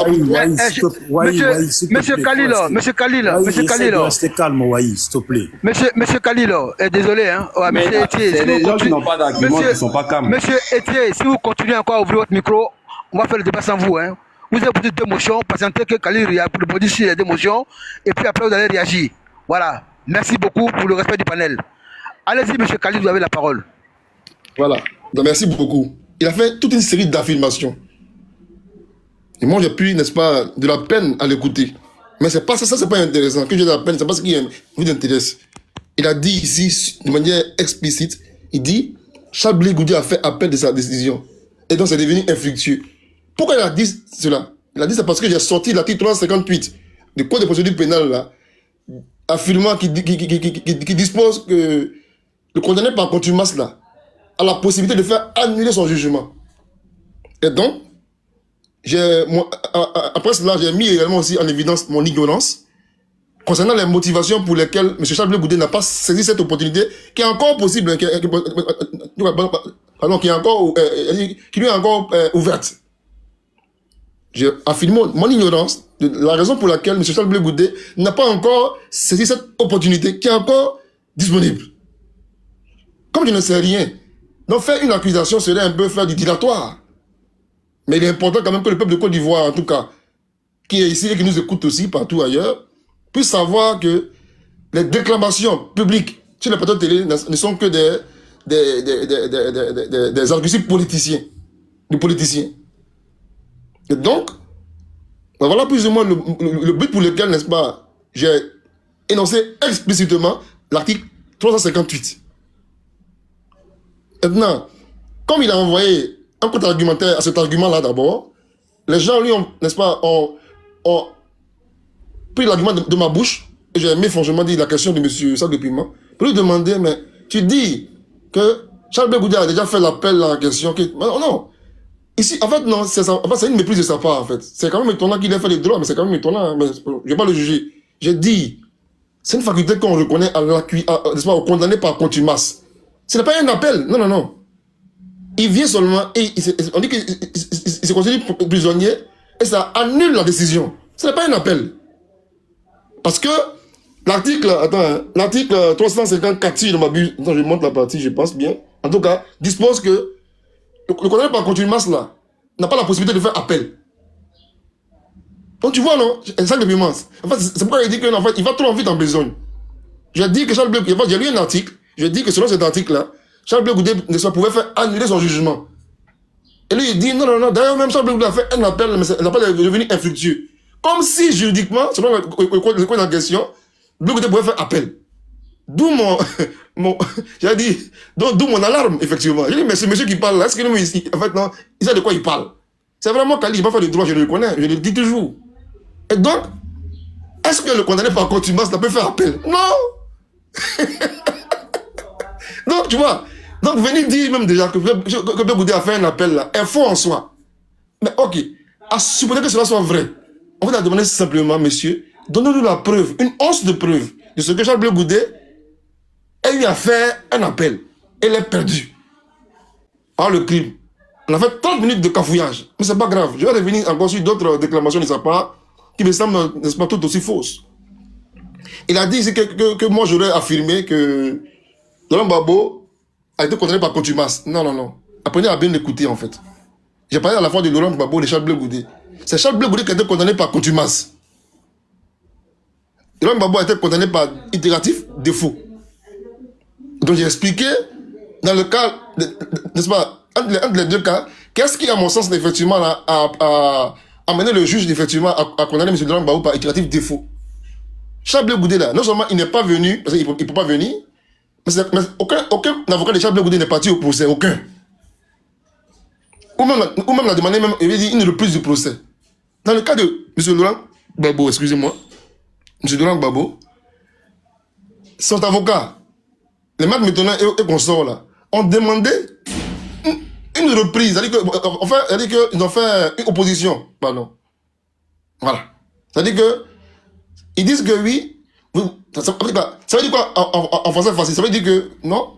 Monsieur Khalil. Restez calme, Waï, s'il te plaît. Monsieur Khalil, désolé, hein. Ouais, monsieur Etier, c'est les gens qui n'ont pas d'argument qui ne sont pas calmes. Monsieur Etier, si vous continuez encore à ouvrir votre micro, on va faire le débat sans vous, hein. Vous avez posé deux motions, patientez que Khalil rebondisse sur les deux motions, et puis après vous allez réagir. Voilà. Merci beaucoup pour le respect du panel. Allez-y, monsieur Khalil, vous avez la parole. Voilà. Donc, merci beaucoup. Il a fait toute une série d'affirmations. Et moi, j'ai pu, n'est-ce pas, de la peine à l'écouter. Mais c'est pas ça, c'est pas intéressant. Que j'ai de la peine, c'est pas ce qui vous intéresse. Il a dit ici, de manière explicite, il dit, Charles Blé Goudé a fait appel de sa décision. Et donc, c'est devenu infructueux. Pourquoi il a dit cela? Il a dit ça parce que j'ai sorti l'article 358 du Code de procédure pénale, là, affirmant qui dispose que le condamné par contumace, là, a la possibilité de faire annuler son jugement. Et donc, après cela, j'ai mis également aussi en évidence mon ignorance concernant les motivations pour lesquelles M. Charles Blé Goudé n'a pas saisi cette opportunité qui est encore possible, qui lui est encore ouverte. J'ai affirmé mon ignorance de la raison pour laquelle M. Charles Blé Goudé n'a pas encore saisi cette opportunité qui est encore disponible. Comme je ne sais rien, donc faire une accusation serait un peu faire du dilatoire. Mais il est important quand même que le peuple de Côte d'Ivoire, en tout cas, qui est ici et qui nous écoute aussi partout ailleurs, puisse savoir que les déclamations publiques sur les plateaux de télé ne sont que des arguties politiciens, des politiciens. Et donc, ben voilà plus ou moins le but pour lequel, n'est-ce pas, j'ai énoncé explicitement l'article 358. Maintenant, comme il a envoyé un contre-argumentaire à cet argument-là d'abord, les gens, lui, n'est-ce pas, ont pris l'argument de ma bouche, et j'ai aimé franchement dire la question de M. Sague Piment, pour lui demander, mais tu dis que Charles Blé Goudé a déjà fait l'appel à la question, non, non. Ici, en fait, non, c'est une méprise de sa part, en fait. C'est quand même étonnant qu'il ait fait les droits, mais c'est quand même étonnant, mais je ne vais pas le juger. J'ai dit, c'est une faculté qu'on reconnaît n'est-ce pas, au condamné par contumace. Ce n'est pas un appel, non, non, non. Il vient seulement, et on dit qu'il se considère prisonnier, et ça annule la décision. Ce n'est pas un appel. Parce que l'article 354, si je ne m'abuse, je monte la partie, je pense bien, en tout cas, dispose que le condamné par contumace, là, n'a pas la possibilité de faire appel. Donc tu vois, non, c'est ça le piment. En fait, c'est pourquoi il dit que, en fait, il va trop vite en besogne. J'ai dit que Charles Blé Goudé, j'ai lu un article, je dis que selon cet article-là, Charles Blé Goudé pouvait faire annuler son jugement. Et lui, il dit, non, non, non, d'ailleurs, même Charles Blé Goudé a fait un appel, mais l'appel est devenu infructueux. Comme si, juridiquement, selon le code en question, Blé Goudé pouvait faire appel. D'où j'ai dit, d'où mon alarme, effectivement. J'ai dit, mais ce monsieur qui parle là, est-ce que nous, en fait, non, il sait de quoi il parle. C'est vraiment Kali, il n'a pas fait de droit, je le connais, je le dis toujours. Et donc, est-ce que le condamné par contumace peut faire appel? Non. Donc, tu vois, donc venir dire même déjà que Blé Goudé a fait un appel là, est faux en soi. Mais ok, à supposer que cela soit vrai, on va demander simplement, monsieur, donnez-nous la preuve, une once de preuve de ce que Charles Blé Goudé a eu à faire un appel. Elle est perdue par le crime. On a fait 30 minutes de cafouillage. Mais c'est pas grave. Je vais revenir encore sur d'autres déclamations de sa part qui me semblent, n'est-ce pas, tout aussi fausses. Il a dit que moi j'aurais affirmé que Laurent Gbagbo a été condamné par contumace. Non, non, non. Apprenez à bien l'écouter en fait. J'ai parlé à la fois de Laurent Gbagbo et de Charles Blé Goudé. C'est Charles Blé Goudé qui a été condamné par contumace. Laurent Gbagbo a été condamné par itératif défaut. Donc j'ai expliqué, dans le cas, n'est-ce pas, entre les deux cas, qu'est-ce qui, à mon sens, effectivement, a amené le juge, effectivement, à condamner M. Laurent Gbagbo par itératif défaut. Charles Blé Goudé, là, non seulement il n'est pas venu, parce qu'il ne peut pas venir, mais aucun avocat de Charles Blé Goudé n'est parti au procès, aucun. Ou même l'a demandé, même, il veut dire une reprise du procès. Dans le cas de M. Laurent Gbagbo, excusez-moi, M. Laurent Gbagbo, son avocat, les maîtres maintenant et consorts là, ont demandé une reprise. C'est-à-dire qu'ils ont fait une opposition. Pardon. Voilà. C'est-à-dire que ils disent que oui. Ça veut dire quoi en français facile? Ça veut dire que non.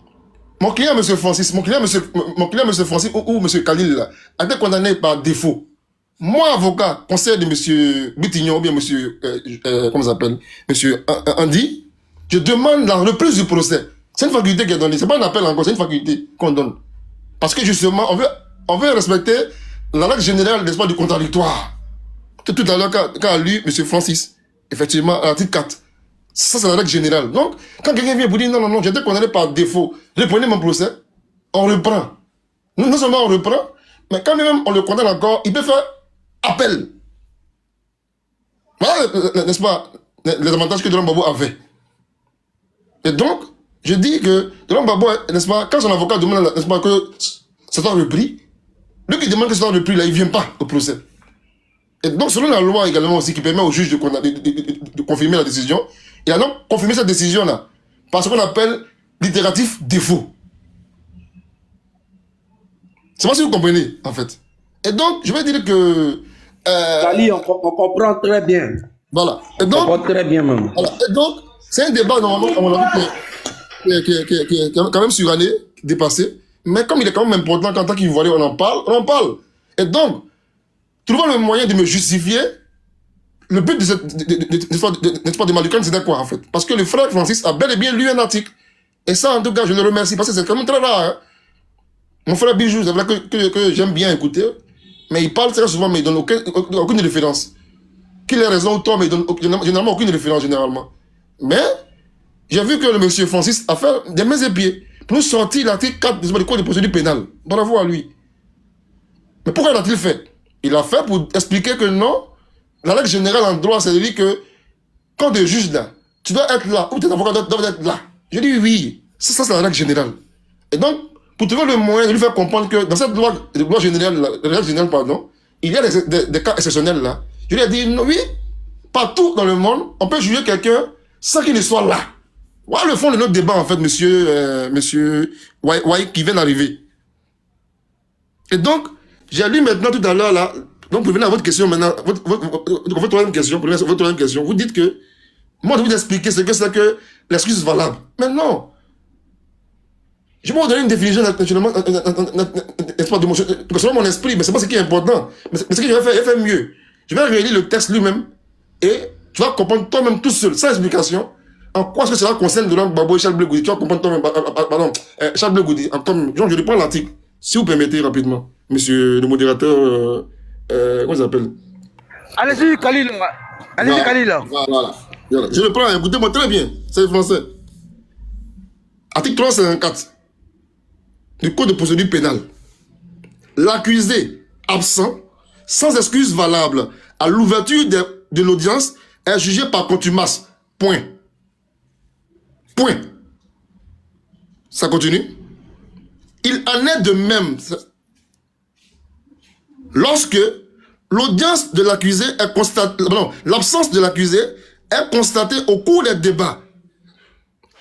Mon client, M. Francis, ou M. Khalil là, a été condamné par défaut. Moi, avocat, conseiller de M. Butignon ou bien M. comment ça s'appelle, M. Andy, je demande la reprise du procès. C'est une faculté qui est donnée. C'est pas un appel encore, c'est une faculté qu'on donne. Parce que justement, on veut respecter la règle générale, n'est-ce pas, du contradictoire. Tout à l'heure, qu'a lu M. Francis, effectivement, à l'article 4. Ça, c'est la règle générale. Donc, quand quelqu'un vient vous dire, non, non, non, j'ai été condamné par défaut, reprenez mon procès, on reprend. Non seulement on reprend, mais quand même on le condamne encore, il peut faire appel. Voilà, n'est-ce pas, les avantages que Laurent Gbagbo avait. Et donc, je dis que Laurent Gbagbo, n'est-ce pas, quand son avocat demande, n'est-ce pas, que ça soit repris, lui qui demande que ça soit repris, là, il ne vient pas au procès. Et donc, selon la loi également aussi, qui permet au juge de confirmer la décision, il a donc confirmé cette décision-là, par ce qu'on appelle l'itératif défaut. C'est pas si vous comprenez, en fait. Et donc, je vais dire que Kali, on comprend très bien. Voilà. Et On donc, comprend très bien même. voilà. Et donc, c'est un débat normalement, à mon avis, qui est quand même suranné, dépassé. Mais comme il est quand même important qu'en tant qu'Ivoirien, on en parle, on en parle. Et donc, trouvant le moyen de me justifier, le but de pas de Malukan, c'était quoi en fait? Parce que le frère Francis a bel et bien lu un article. Et ça, en tout cas, je le remercie parce que c'est quand même très rare. Hein? Mon frère Bijou, c'est vrai que j'aime bien écouter, mais il parle très souvent, mais il donne aucune référence. Qu'il ait raison ou tort, mais il donne généralement aucune référence, généralement. Mais, j'ai vu que le monsieur Francis a fait des mains et pieds pour nous sortir l'article 4 du code de procédure pénale. Bravo à lui. Mais pourquoi l'a-t-il fait? Il l'a fait pour expliquer que non, la règle générale en droit, c'est de dire que quand tu es juge là, tu dois être là, ou tes avocats doivent être là. Je dis oui, ça c'est la règle générale. Et donc, pour trouver le moyen de lui faire comprendre que dans cette loi générale, la règle générale, pardon, il y a des cas exceptionnels là. Je lui ai dit non, oui, partout dans le monde, on peut juger quelqu'un sans qu'il ne soit là. Voilà le fond de notre débat en fait, monsieur White qui vient d'arriver. Et donc, j'ai lu maintenant tout à l'heure là, donc pour venir à votre question maintenant, votre troisième question, vous dites que, moi je vais vous expliquer ce que c'est que l'excuse valable. Mais non. Je vais vous donner une définition naturellement, selon mon esprit, mais c'est pas ce qui est important. Mais ce que je vais faire, je vais faire mieux. Je vais relire le texte lui-même et tu vas comprendre toi-même tout seul, sans explication, en quoi est-ce que cela concerne Laurent Gbagbo et Charles Blé Goudi. Tu vas comprendre toi-même, pardon, Charles Blé Goudi. Donc je reprends l'article, si vous permettez rapidement, monsieur le modérateur, comment ça s'appelle? Allez-y, Khalil. Allez-y, Khalil. Voilà. Je le prends, écoutez-moi très bien, c'est français. Article 354 du Code de procédure pénale. L'accusé absent, sans excuse valable, à l'ouverture de l'audience, est jugé par contumace. Point. Point. Ça continue. Il en est de même lorsque l'audience de l'accusé est constatée, l'absence de l'accusé est constatée au cours des débats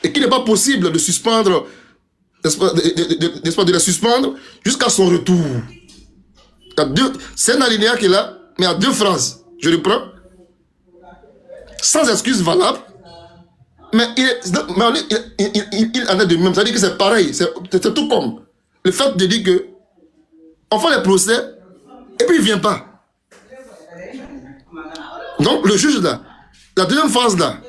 et qu'il n'est pas possible de suspendre, de la suspendre jusqu'à son retour. C'est un alinéa qui est là, mais il y a deux phrases. Je reprends. Sans excuse valable, mais il en est de même. C'est-à-dire que c'est pareil, c'est tout comme le fait de dire que on fait les procès et puis il ne vient pas. Donc le juge là, la deuxième phase là,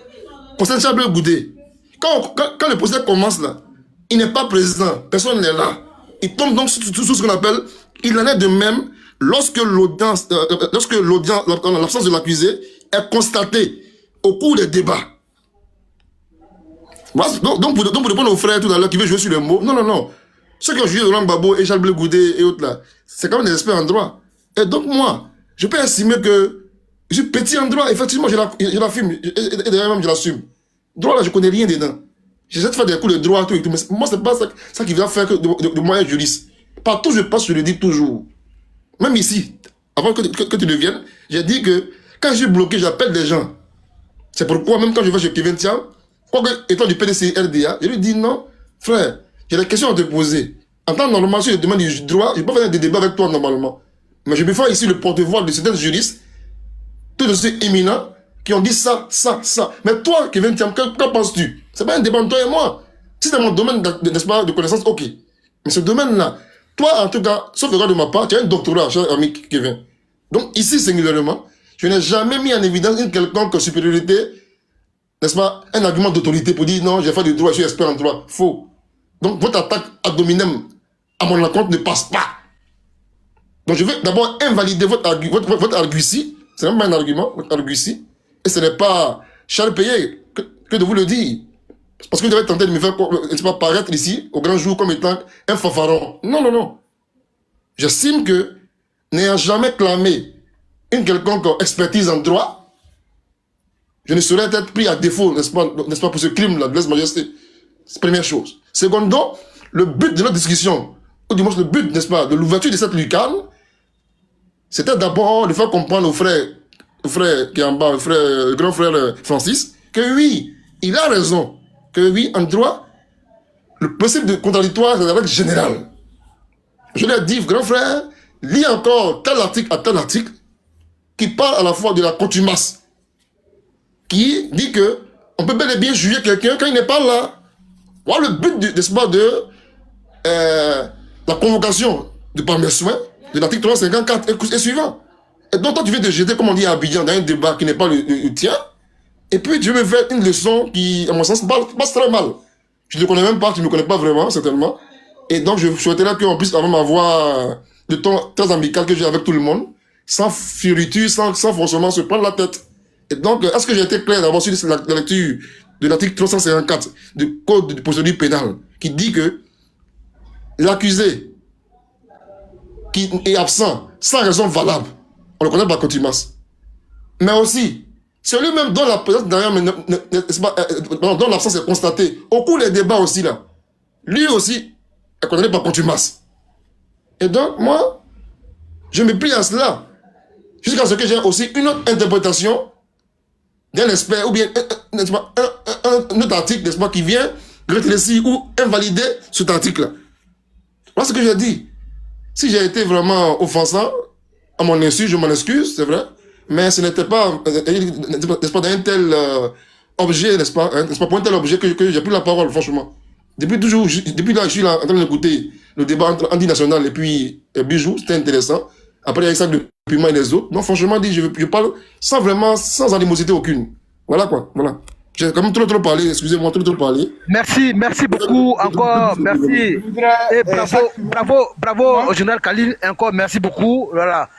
concerne Charles Blé Goudé. Quand le procès commence là, il n'est pas présent, personne n'est là. Il tombe donc sous ce qu'on appelle, il en est de même lorsque l'absence de l'accusé est constatée au cours des débats. Donc pour répondre aux frères tout à l'heure qui veulent jouer sur les mots, non. Ceux qui ont jugé Laurent Gbagbo et Charles Blé Goudé et autres là, c'est quand même des experts en droit. Et donc moi, je peux estimer que je suis petit en droit, effectivement je l'affirme, et d'ailleurs même je l'assume. Droit là, je connais rien dedans. J'essaie de faire des cours de droit, tout et tout, mais moi c'est pas ça qui va faire de moi un juriste. Partout je passe, je le dis toujours. Même ici, avant que tu deviennes, j'ai dit que quand je suis bloqué, j'appelle des gens. C'est pourquoi même quand je vais chez Kevin Thiam, quoique étant du PDC RDA, je lui dis non, frère, j'ai des questions à te poser. En temps normal, si je demande du droit, je ne peux pas faire des débats avec toi normalement. Mais je peux faire ici le porte-voix de certains juristes, tout aussi éminents, qui ont dit ça. Mais toi, Kevin Thiam, qu'en penses-tu? C'est pas un débat entre toi et moi. Si c'est mon domaine de connaissance, ok. Mais ce domaine-là, toi, en tout cas, sauf erreur de ma part, tu as un doctorat, cher ami Kevin. Donc ici, singulièrement, je n'ai jamais mis en évidence une quelconque supériorité, n'est-ce pas, un argument d'autorité pour dire non, j'ai fait du droit, je suis expert en droit. Faux. Donc votre attaque ad hominem à mon encontre ne passe pas. Donc je vais d'abord invalider votre argutie, c'est même pas un argument, votre argutie, et ce n'est pas Charles Payet que de vous le dire. Parce que vous avez tenté de me faire paraître ici, au grand jour, comme étant un fanfaron. Non. J'estime que, n'ayant jamais clamé une quelconque expertise en droit, je ne saurais être pris à défaut, n'est-ce pas, pour ce crime-là, de lèse-majesté. C'est la première chose. Secondo, le but de notre discussion, ou du moins le but, n'est-ce pas, de l'ouverture de cette lucarne, c'était d'abord de faire comprendre au frère qui est en bas, le grand frère Francis, que oui, il a raison. Que oui, en droit, le principe de contradictoire, c'est la règle générale. Je lui ai dit, grand frère, lis encore tel article à tel article, qui parle à la fois de la contumace, qui dit que on peut bel et bien juger quelqu'un quand il n'est pas là. Voilà le but de la convocation de par mes soins de l'article 354 et suivant. Et donc toi tu viens de jeter, comme on dit à Abidjan, dans un débat qui n'est pas le tien, et puis tu veux me faire une leçon qui, à mon sens, passe très mal. Je ne te connais même pas, tu ne me connais pas vraiment, certainement. Et donc je souhaiterais qu'on puisse quand même avoir le ton très amical que j'ai avec tout le monde, sans fioriture, sans forcément se prendre la tête. Et donc, est-ce que j'ai été clair d'abord sur la lecture de l'article 354 du Code de procédure pénale, qui dit que l'accusé qui est absent sans raison valable, on le connaît par contumace. Mais aussi, celui-même dont la présence derrière, dont l'absence est constatée, au cours des débats aussi là, lui aussi est condamné par contumace. Et donc, moi, je me plie à cela, jusqu'à ce que j'ai aussi une autre interprétation d'un expert, ou bien un autre article, n'est-ce pas, qui vient rétrécir ou invalider cet article-là. Voilà ce que j'ai dit. Si j'ai été vraiment offensant, à mon insu, je m'en excuse, c'est vrai, mais ce n'était pas, n'est-ce pas, d'un tel objet, n'est-ce pas, pour un tel objet que j'ai pris la parole, franchement. Depuis là, je suis là en train d'écouter le débat entre Andy National et puis Bijou, c'était intéressant. Après, il y a ça de Piment et les autres. Donc, franchement, dit, je parle sans animosité aucune. Voilà quoi, voilà. J'ai quand même trop parlé, excusez-moi, trop parlé. Merci beaucoup encore, merci. Et bravo au général Khalil, encore merci beaucoup. Voilà.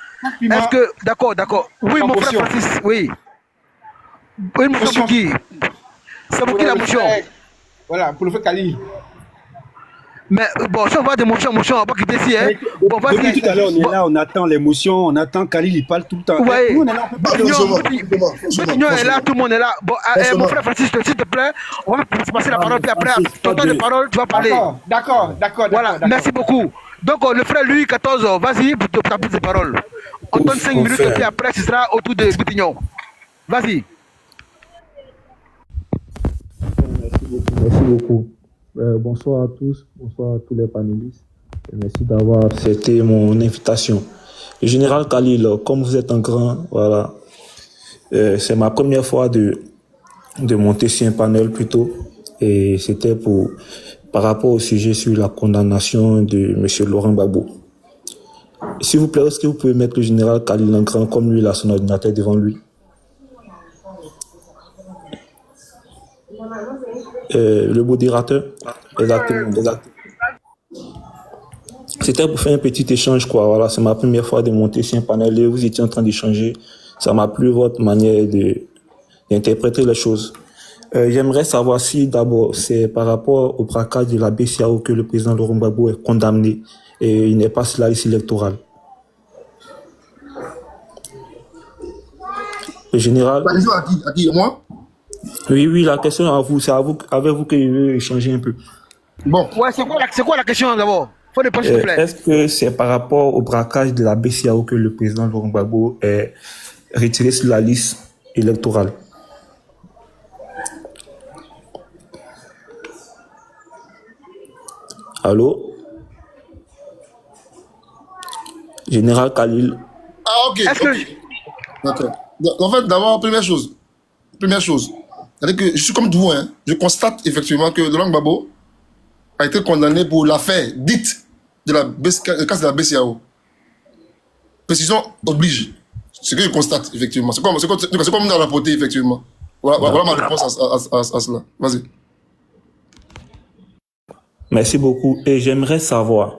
Est-ce que, d'accord. Oui, mon frère Francis, oui. Oui, mon frère Bouki. C'est Bouki la motion. Voilà, pour le fait Khalil. Mais bon, si on va des motions, on va pas quitter ici. Hein. Bon, depuis tout à l'heure, on est là, on attend l'émotion, on attend Khalil, il parle tout le temps. Ouais. Nous, on est là, on peut parler. L'union est là, tout le monde est là. Bon, mon frère Francis, s'il te plaît, on va passer la parole, puis après, ton temps de parole, tu vas parler. D'accord. Voilà, merci beaucoup. Donc, le frère Louis XIV, vas-y, pour ta prise de parole. On donne 5 minutes, puis après, ce sera autour de Boutignon. Vas-y. Merci beaucoup. Bonsoir à tous, bonsoir à tous les panélistes. Merci d'avoir accepté mon invitation. Le général Khalil, comme vous êtes un grand, voilà, c'est ma première fois de monter sur un panel plutôt, et c'était par rapport au sujet sur la condamnation de M. Laurent Gbagbo. S'il vous plaît, est-ce que vous pouvez mettre le général Khalil en grand comme lui, il a son ordinateur devant lui? Le modérateur, exactement. C'était pour faire un petit échange, quoi. Voilà, c'est ma première fois de monter sur un panel et vous étiez en train d'échanger. Ça m'a plu votre manière d'interpréter les choses. J'aimerais savoir si d'abord c'est par rapport au braquage de la BCAO que le président Laurent Gbagbo est condamné et il n'est pas sur la liste électorale. Le général. À qui, moi? Oui, la question à vous, c'est avec vous que je veux échanger un peu. Bon. Ouais, c'est quoi la question d'abord? Faut répondre, s'il te plaît. Est-ce que c'est par rapport au braquage de la BCAO que le président Laurent Gbagbo est retiré sur la liste électorale? Allô? Général Khalil. Ah, ok. D'accord. En fait, d'abord, première chose. C'est-à-dire que je suis comme vous, hein. Je constate effectivement que Laurent Gbagbo a été condamné pour l'affaire dite de le cas de la BCAO. Précision oblige. Ce que je constate, effectivement. C'est comme on a rapporté, effectivement. Voilà ma réponse à cela. Vas-y. Merci beaucoup. Et j'aimerais savoir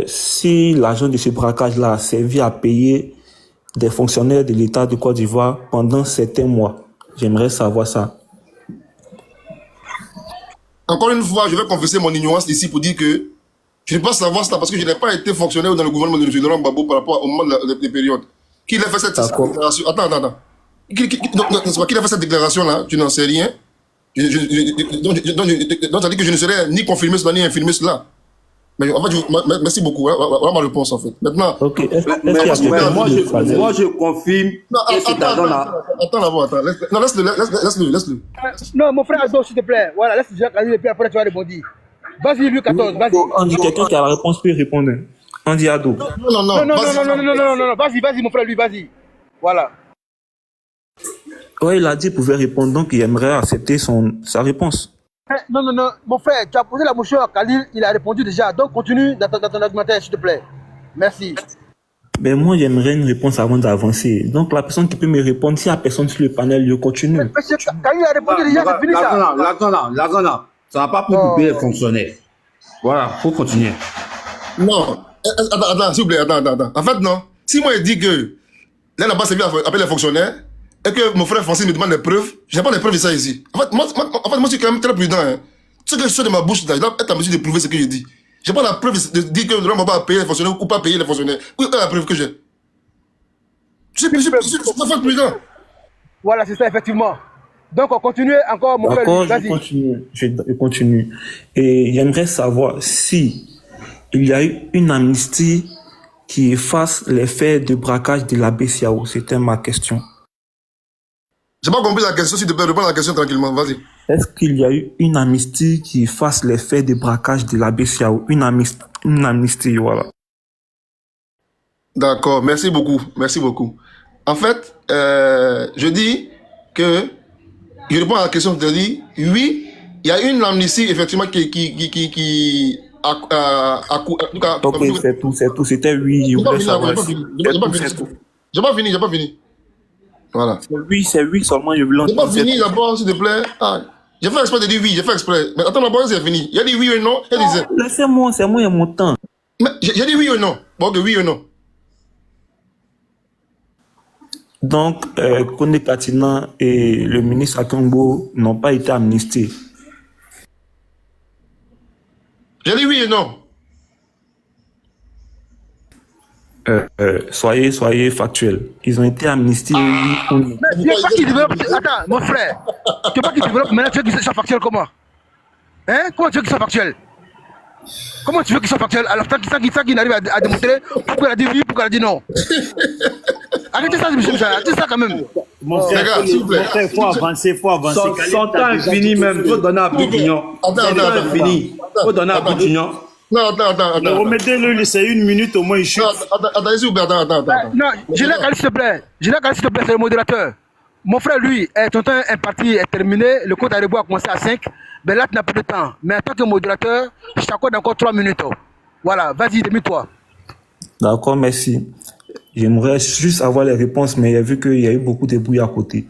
si l'argent de ce braquage-là a servi à payer des fonctionnaires de l'État de Côte d'Ivoire pendant certains mois. J'aimerais savoir ça. Encore une fois, je vais confesser mon ignorance ici pour dire que je ne peux pas savoir ça parce que je n'ai pas été fonctionnaire dans le gouvernement de M. Laurent Gbagbo par rapport au moment des périodes. Qui a fait cette déclaration? Attends. Qui a fait cette déclaration-là? Tu n'en sais rien. Donc, ça dit que je ne serais ni confirmé cela, ni infirmé cela. Mais en fait, merci beaucoup. Voilà ma réponse, en fait. Maintenant. Ok. Moi, je confirme. Attends. Laisse-le. Non, mon frère Ado, s'il te plaît. Voilà, laisse déjà Khalil et puis après tu vas répondre. Vas-y, Louis XIV, vas-y. On dit quelqu'un qui a la réponse peut répondre. On dit Ado. Non. Vas-y, mon frère, lui, vas-y. Voilà. Ouais, il a dit qu'il pouvait répondre, donc il aimerait accepter sa réponse. Non, non, non, mon frère, tu as posé la motion à Khalil, il a répondu déjà. Donc continue dans ton argumentaire, s'il te plaît. Merci. Mais moi, j'aimerais une réponse avant d'avancer. Donc la personne qui peut me répondre, s'il n'y a personne sur le panel, je continue. Monsieur Khalil a répondu déjà, c'est fini ça. Là, ça va pas pour couper les fonctionnaires. Voilà, faut continuer. Non, attends, s'il vous plaît, attends. En fait, non. Si moi, je dis que là, n'a pas servi à appeler les fonctionnaires, et que mon frère Francis me demande des preuves, je n'ai pas les preuves de ça ici. En fait, moi, je suis quand même très prudent. Hein. Ce que je sors de ma bouche, je dois être en mesure de prouver ce que je dis. Je n'ai pas la preuve de dire que Laurent Gbagbo a payé les fonctionnaires ou pas payé les fonctionnaires. Où est la preuve que j'ai? Je suis très prudent. Voilà, c'est ça, effectivement. Donc, on continue encore, mon frère. D'accord, je continue. Et j'aimerais savoir si il y a eu une amnistie qui efface les faits de braquage de la BCAO. C'était ma question. J'ai pas compris la question, s'il te plaît, réponds à la question tranquillement, vas-y. Est-ce qu'il y a eu une amnistie qui efface les faits de braquage de la BCAO? Une amnistie, voilà. D'accord, merci beaucoup. En fait, je dis que, je réponds à la question que tu as dit, oui, il y a une amnistie, effectivement, Ok, c'est tout, c'était oui, je voulais savoir. J'ai pas fini. Voilà. C'est oui seulement, je voulais J'ai pas entendre. fini d'abord, s'il te plaît. Ah, j'ai fait exprès de dire oui, j'ai fait exprès. Mais attends, d'abord, c'est fini. Il a dit oui ou non, il disait. Laissez-moi, c'est moi, il y a mon temps. Mais j'ai dit oui ou non. Bon, que oui ou non. Donc, Kone Katina et le ministre Akongo n'ont pas été amnistiés. J'ai dit oui et non. Soyez factuels. Ils ont été amnistiés, oui ou non. Mais tu veux pas qu'il développe. Attends, mon frère. Tu veux pas qu'il développe. Maintenant, tu veux qu'il soit factuel comment? Hein? Comment tu veux qu'il soit factuel? Comment tu veux qu'il soit factuel? Alors, tant qu'il n'arrive à démontrer pourquoi il a dit oui, pourquoi il a dit non. Arrêtez ça, monsieur Michel. Arrêtez ça quand même. Mon frère, il faut avancer. Son temps est fini même. Il faut donner à Boutignon. Son temps est fini. Il faut donner à Boutignon. Non, attends. Remettez-le, c'est 1 minute au moins, il chute. Attends, s'il vous plaît, attends. Non, Gilles Khalil, s'il te plaît. Gilles Khalil, s'il te plaît, c'est le modérateur. Mon frère, lui, ton temps imparti est terminé. Le compte à rebours a commencé à 5. Mais là, tu n'as pas de temps. Mais en tant que modérateur, je t'accorde encore 3 minutes. Voilà, vas-y, demi-toi. D'accord, merci. J'aimerais juste avoir les réponses, mais j'ai vu qu'il y a eu beaucoup de bruit à côté.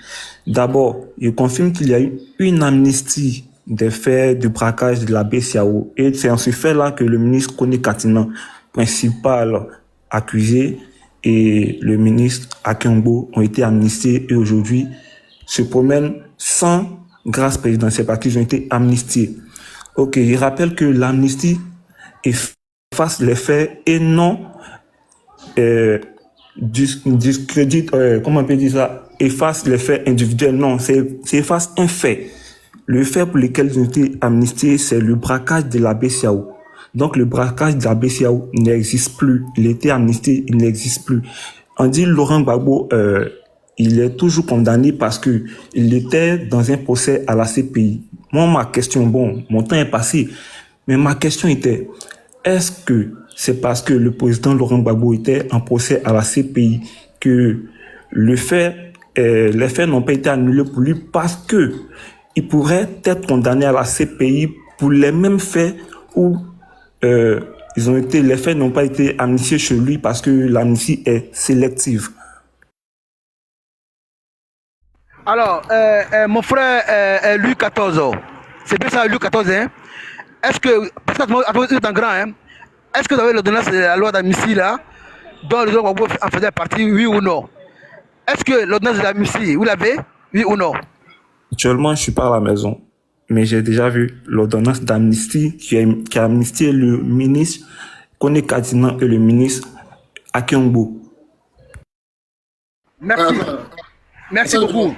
D'abord, je confirme qu'il y a eu une amnistie des faits de braquage de la BCAO. Et c'est en ce fait-là que le ministre Kone Katina, principal accusé, et le ministre Akongo ont été amnistiés et aujourd'hui se promènent sans grâce présidentielle parce qu'ils ont été amnistiés. Ok, je rappelle que l'amnistie efface les faits et non discrédite, comment on peut dire ça, efface les faits individuels. Non, c'est efface un fait. Le fait pour lequel ils ont été amnistiés, c'est le braquage de la BCAO. Donc le braquage de la BCAO n'existe plus. Il a été amnistié, il n'existe plus. On dit Laurent Gbagbo, il est toujours condamné parce que il était dans un procès à la CPI. Moi, ma question, bon, mon temps est passé, mais ma question était, est-ce que c'est parce que le président Laurent Gbagbo était en procès à la CPI que les faits n'ont pas été annulés pour lui parce que il pourrait être condamné à la CPI pour les mêmes faits où les faits n'ont pas été amnistiés chez lui parce que l'amnistie est sélective. Alors, mon frère Louis XIV, c'est bien ça, Louis XIV, hein? Est-ce que, parce que vous êtes en grand, hein? Est-ce que vous avez l'ordonnance de la loi d'amnistie là, dont le Gbagbo en faisait partie, oui ou non? Est-ce que l'ordonnance de l'amnistie, vous l'avez, oui ou non? Actuellement, je suis pas à la maison, mais j'ai déjà vu l'ordonnance d'amnistie qui a amnistié le ministre Kone Katina et le ministre Akongo. Merci. Merci beaucoup.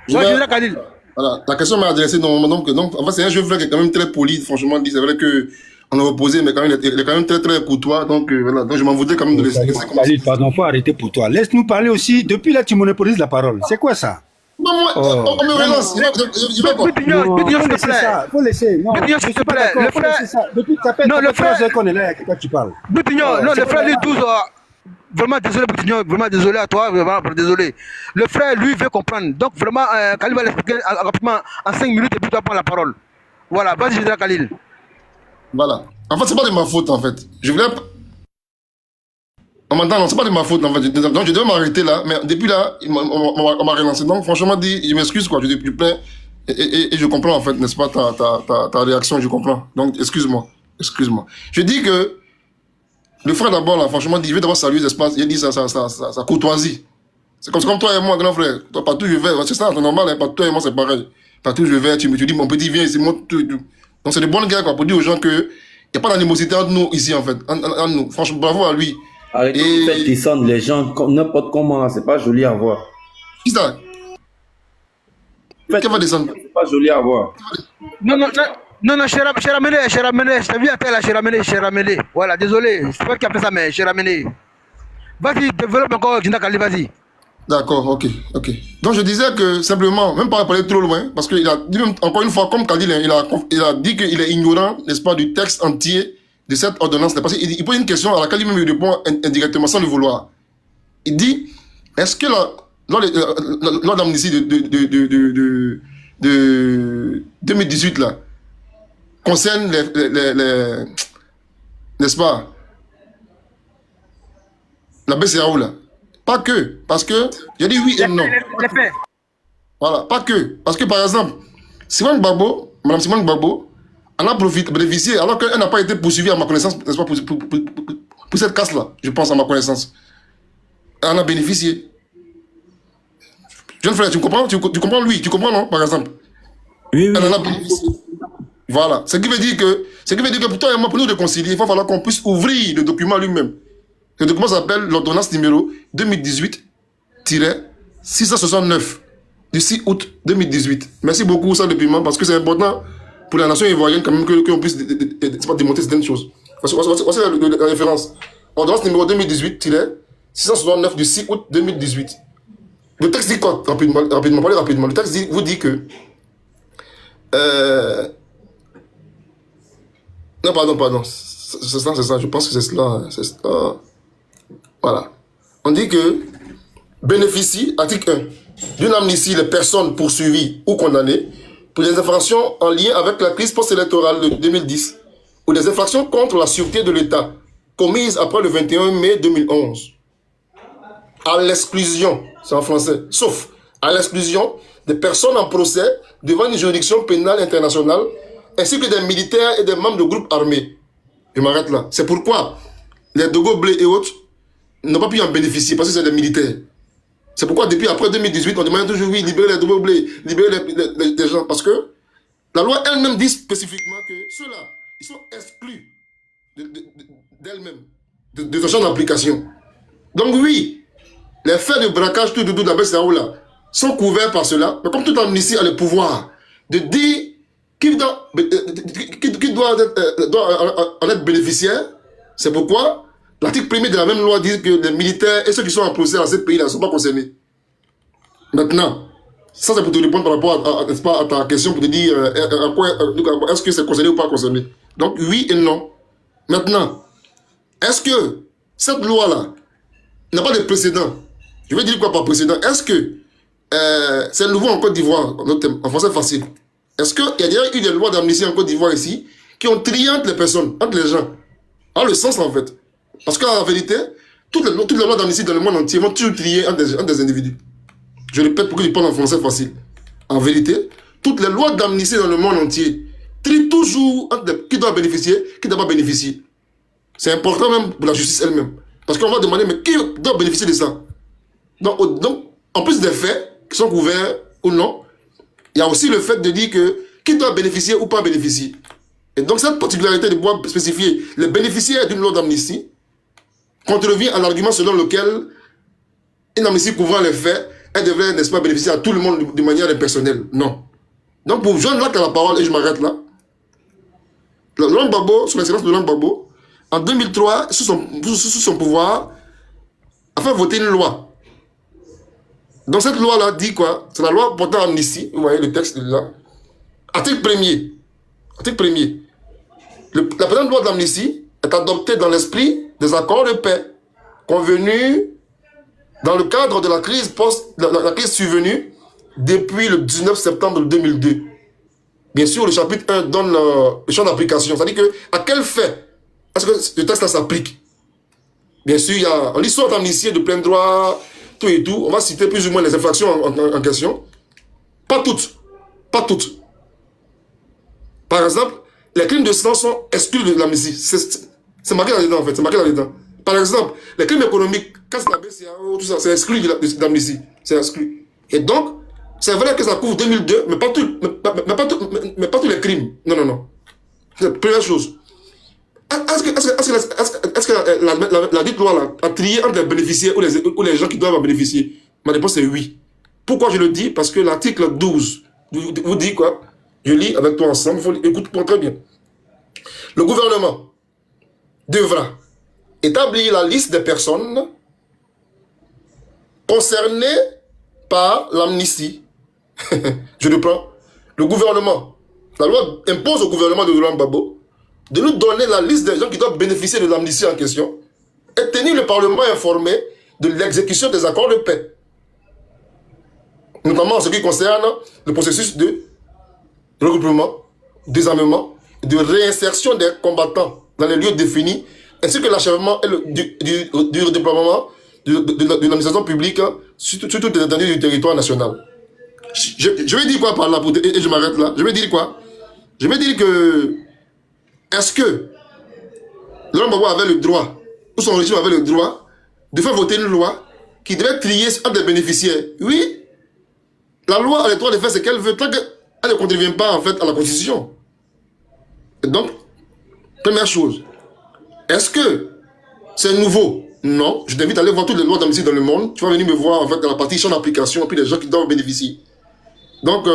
Voilà, la question m'a adressée normalement. Donc, en fait, c'est un jeune frère qui est quand même très poli, franchement dit. C'est vrai que on a opposé, mais quand même, il est quand même très, très courtois. Donc, voilà. Donc, je m'en voudrais quand même de laisser Khalil, pardon, faut arrêter pour toi. Laisse-nous parler aussi. Depuis là, tu monopolises la parole. C'est quoi ça? Non, moi, on me relance. Je vais quoi? Boutignon, s'il te plaît. Faut laisser. Non, Boutignon, s'il te plaît. Le frère. Depuis que tu appelles, non, le frère qu'on est là, il y a quelqu'un qui parle. Boutignon, non, le frère, les 12 heures. vraiment désolé, Boutignon, vraiment désolé à toi, vraiment désolé. Le frère, lui, veut comprendre. Donc, vraiment, Khalil va l'expliquer rapidement en 5 minutes et puis tu vas prendre la parole. Voilà, vas-y, Général Khalil. Voilà. En fait, c'est pas de ma faute, en fait. Je voulais... En même temps, non, c'est pas de ma faute, en fait. Donc, je devais m'arrêter là, mais depuis là, on m'a relancé. Donc, franchement, dit, je m'excuse, quoi. Je dis, plus plein. Et je comprends, en fait, n'est-ce pas, ta réaction, je comprends. Donc, excuse-moi. Excuse-moi. Je dis que le frère d'abord, là, franchement, il veut d'abord saluer l'espace. Il dit sa courtoisie. C'est comme toi et moi, grand frère. Toi, partout je vais, c'est ça, c'est normal, hein, partout toi et moi, c'est pareil. Partout je vais, tu dis, mon petit, viens ici, moi, tout. Donc, c'est de bonnes gars, quoi, pour dire aux gens que il n'y a pas d'animosité entre nous ici, en fait. Entre nous. Franchement, bravo à lui. Arrêtez de faire descendre les gens n'importe comment, c'est pas joli à voir. Qui ça? Qui va descendre? C'est pas joli à voir. Non, cher Amélie, je t'ai vu à terre, cher Amélie. Voilà, désolé, c'est pas qui a fait ça, mais cher Amélie. Vas-y, développe encore, Général Khalil, vas-y. D'accord, ok. Donc je disais que simplement, même pas aller trop loin, parce qu'il a dit, encore une fois, comme Khalil, il a dit qu'il est ignorant, n'est-ce pas, du texte entier de cette ordonnance. Parce qu'il pose une question à laquelle lui-même il répond indirectement, sans le vouloir. Il dit, est-ce que la loi d'amnistie de 2018, là, concerne les n'est-ce pas, la BCAO, là? Pas que, parce que, j'ai dit oui et non. Voilà, pas que. Parce que, par exemple, Madame Simone Gbagbo, en a bénéficié, alors qu'elle n'a pas été poursuivie à ma connaissance, n'est-ce pas, pour cette casse-là, je pense, à ma connaissance. Elle en a bénéficié. Jeune frère, tu comprends, lui, tu comprends, non, par exemple? Oui, oui. Elle en a bénéficié. Voilà. Ce qui veut dire que pour toi et moi, pour nous réconcilier, il va falloir qu'on puisse ouvrir le document lui-même. Le document s'appelle l'ordonnance numéro 2018-669 du 6 août 2018. Merci beaucoup, ça, le document, parce que c'est important pour la nation ivoirienne quand même qu'on puisse démontrer certaines choses. Voici la référence. Ordonnance numéro 2018-669 du 6 août 2018. Le texte dit quoi? Rapidement. Le texte vous dit que... Non, pardon. C'est ça. Je pense que c'est cela. Voilà. On dit que bénéficie, article 1, d'une amnistie les personnes poursuivies ou condamnées pour des infractions en lien avec la crise post-électorale de 2010 ou des infractions contre la sûreté de l'État commises après le 21 mai 2011. À l'exclusion, c'est en français, sauf à l'exclusion des personnes en procès devant une juridiction pénale internationale ainsi que des militaires et des membres de groupes armés. Je m'arrête là. C'est pourquoi les Dogo Blé et autres n'ont pas pu en bénéficier parce que c'est des militaires. C'est pourquoi depuis après 2018, on demande toujours, oui, libérer les Dogo Blé, libérer les gens. Parce que la loi elle-même dit spécifiquement que ceux-là, ils sont exclus d'elle-même, de son champ d'application. Donc oui, les faits de braquage, tout de la BCAO là, sont couverts par cela. Mais comme toute amnistie a le pouvoir de dire qui doit en être bénéficiaire, c'est pourquoi l'article 1er de la même loi dit que les militaires et ceux qui sont en procès dans ce pays-là ne sont pas concernés. Maintenant, ça c'est pour te répondre par rapport à ta question, pour te dire est-ce que c'est concerné ou pas concerné. Donc oui et non. Maintenant, est-ce que cette loi-là n'a pas de précédent? Je vais dire quoi par précédent. Est-ce que c'est nouveau en Côte d'Ivoire, en français facile? Est-ce qu'il y a déjà eu des lois d'amnistie en Côte d'Ivoire ici qui ont trié entre les personnes, entre les gens? En le sens en fait. Parce qu'en vérité, toutes les lois d'amnistie dans le monde entier vont toujours trier entre des individus. Je répète pour que je parle en français facile. En vérité, toutes les lois d'amnistie dans le monde entier trient toujours entre qui doit bénéficier, qui ne doit pas bénéficier. C'est important même pour la justice elle-même. Parce qu'on va demander, mais qui doit bénéficier de ça? Donc, en plus des faits qui sont couverts ou non, il y a aussi le fait de dire que qui doit bénéficier ou pas bénéficier. Et donc cette particularité de pouvoir spécifier les bénéficiaires d'une loi d'amnistie contrevient à l'argument selon lequel une amnistie couvrant les faits, elle devrait, n'est-ce pas, bénéficier à tout le monde de manière impersonnelle. Non. Donc pour Jean Jacques à la parole, et je m'arrête là, Laurent Gbagbo, sous l'excellence de Laurent Gbagbo, en 2003, sous son pouvoir, a fait voter une loi. Donc cette loi-là dit quoi? C'est la loi portant amnistie. Vous voyez le texte là. Article 1er. Article 1er. La présente loi d'amnistie est adoptée dans l'esprit des accords de paix convenue dans le cadre de la crise la crise survenue depuis le 19 septembre 2002. Bien sûr, le chapitre 1 donne le champ d'application. C'est-à-dire que à quel fait est-ce que le texte s'applique? Bien sûr, il y a l'histoire d'amnistie de plein droit, tout et tout. On va citer plus ou moins les infractions en question. Pas toutes. Pas toutes. Par exemple, les crimes de sang sont exclus de l'amnistie. C'est marqué là-dedans, en fait. C'est marqué là-dedans. Par exemple, les crimes économiques, casse la BCAO, tout ça, c'est exclu de l'amnistie. C'est exclu. Et donc, c'est vrai que ça couvre 2002, mais pas tous les crimes. Non, non, non. C'est la première chose. Est-ce que la dite loi là, a trié entre les bénéficiaires ou les gens qui doivent en bénéficier? Ma réponse est oui. Pourquoi je le dis? Parce que l'article 12 vous dit quoi? Je lis avec toi ensemble, écoute-moi très bien. Le gouvernement devra établir la liste des personnes concernées par l'amnistie. Je reprends. Le gouvernement, la loi impose au gouvernement de Laurent Gbagbo de nous donner la liste des gens qui doivent bénéficier de l'amnistie en question et tenir le Parlement informé de l'exécution des accords de paix. Notamment en ce qui concerne le processus de regroupement, désarmement, de réinsertion des combattants dans les lieux définis, ainsi que l'achèvement du redéploiement de l'administration publique sur toute l'étendue du territoire national. Je vais dire quoi par là, et je m'arrête là. Je vais dire quoi? Je vais dire que est-ce que Laurent Gbagbo avait le droit, ou son régime avait le droit, de faire voter une loi qui devait trier entre les bénéficiaires? Oui, la loi a le droit de faire ce qu'elle veut, tant qu'elle ne contrevient pas en fait à la Constitution. Et donc, première chose, est-ce que c'est nouveau? Non, je t'invite à aller voir toutes les lois d'amnistie dans le monde. Tu vas venir me voir en fait dans la partie champ d'application, puis les gens qui doivent bénéficier. Donc,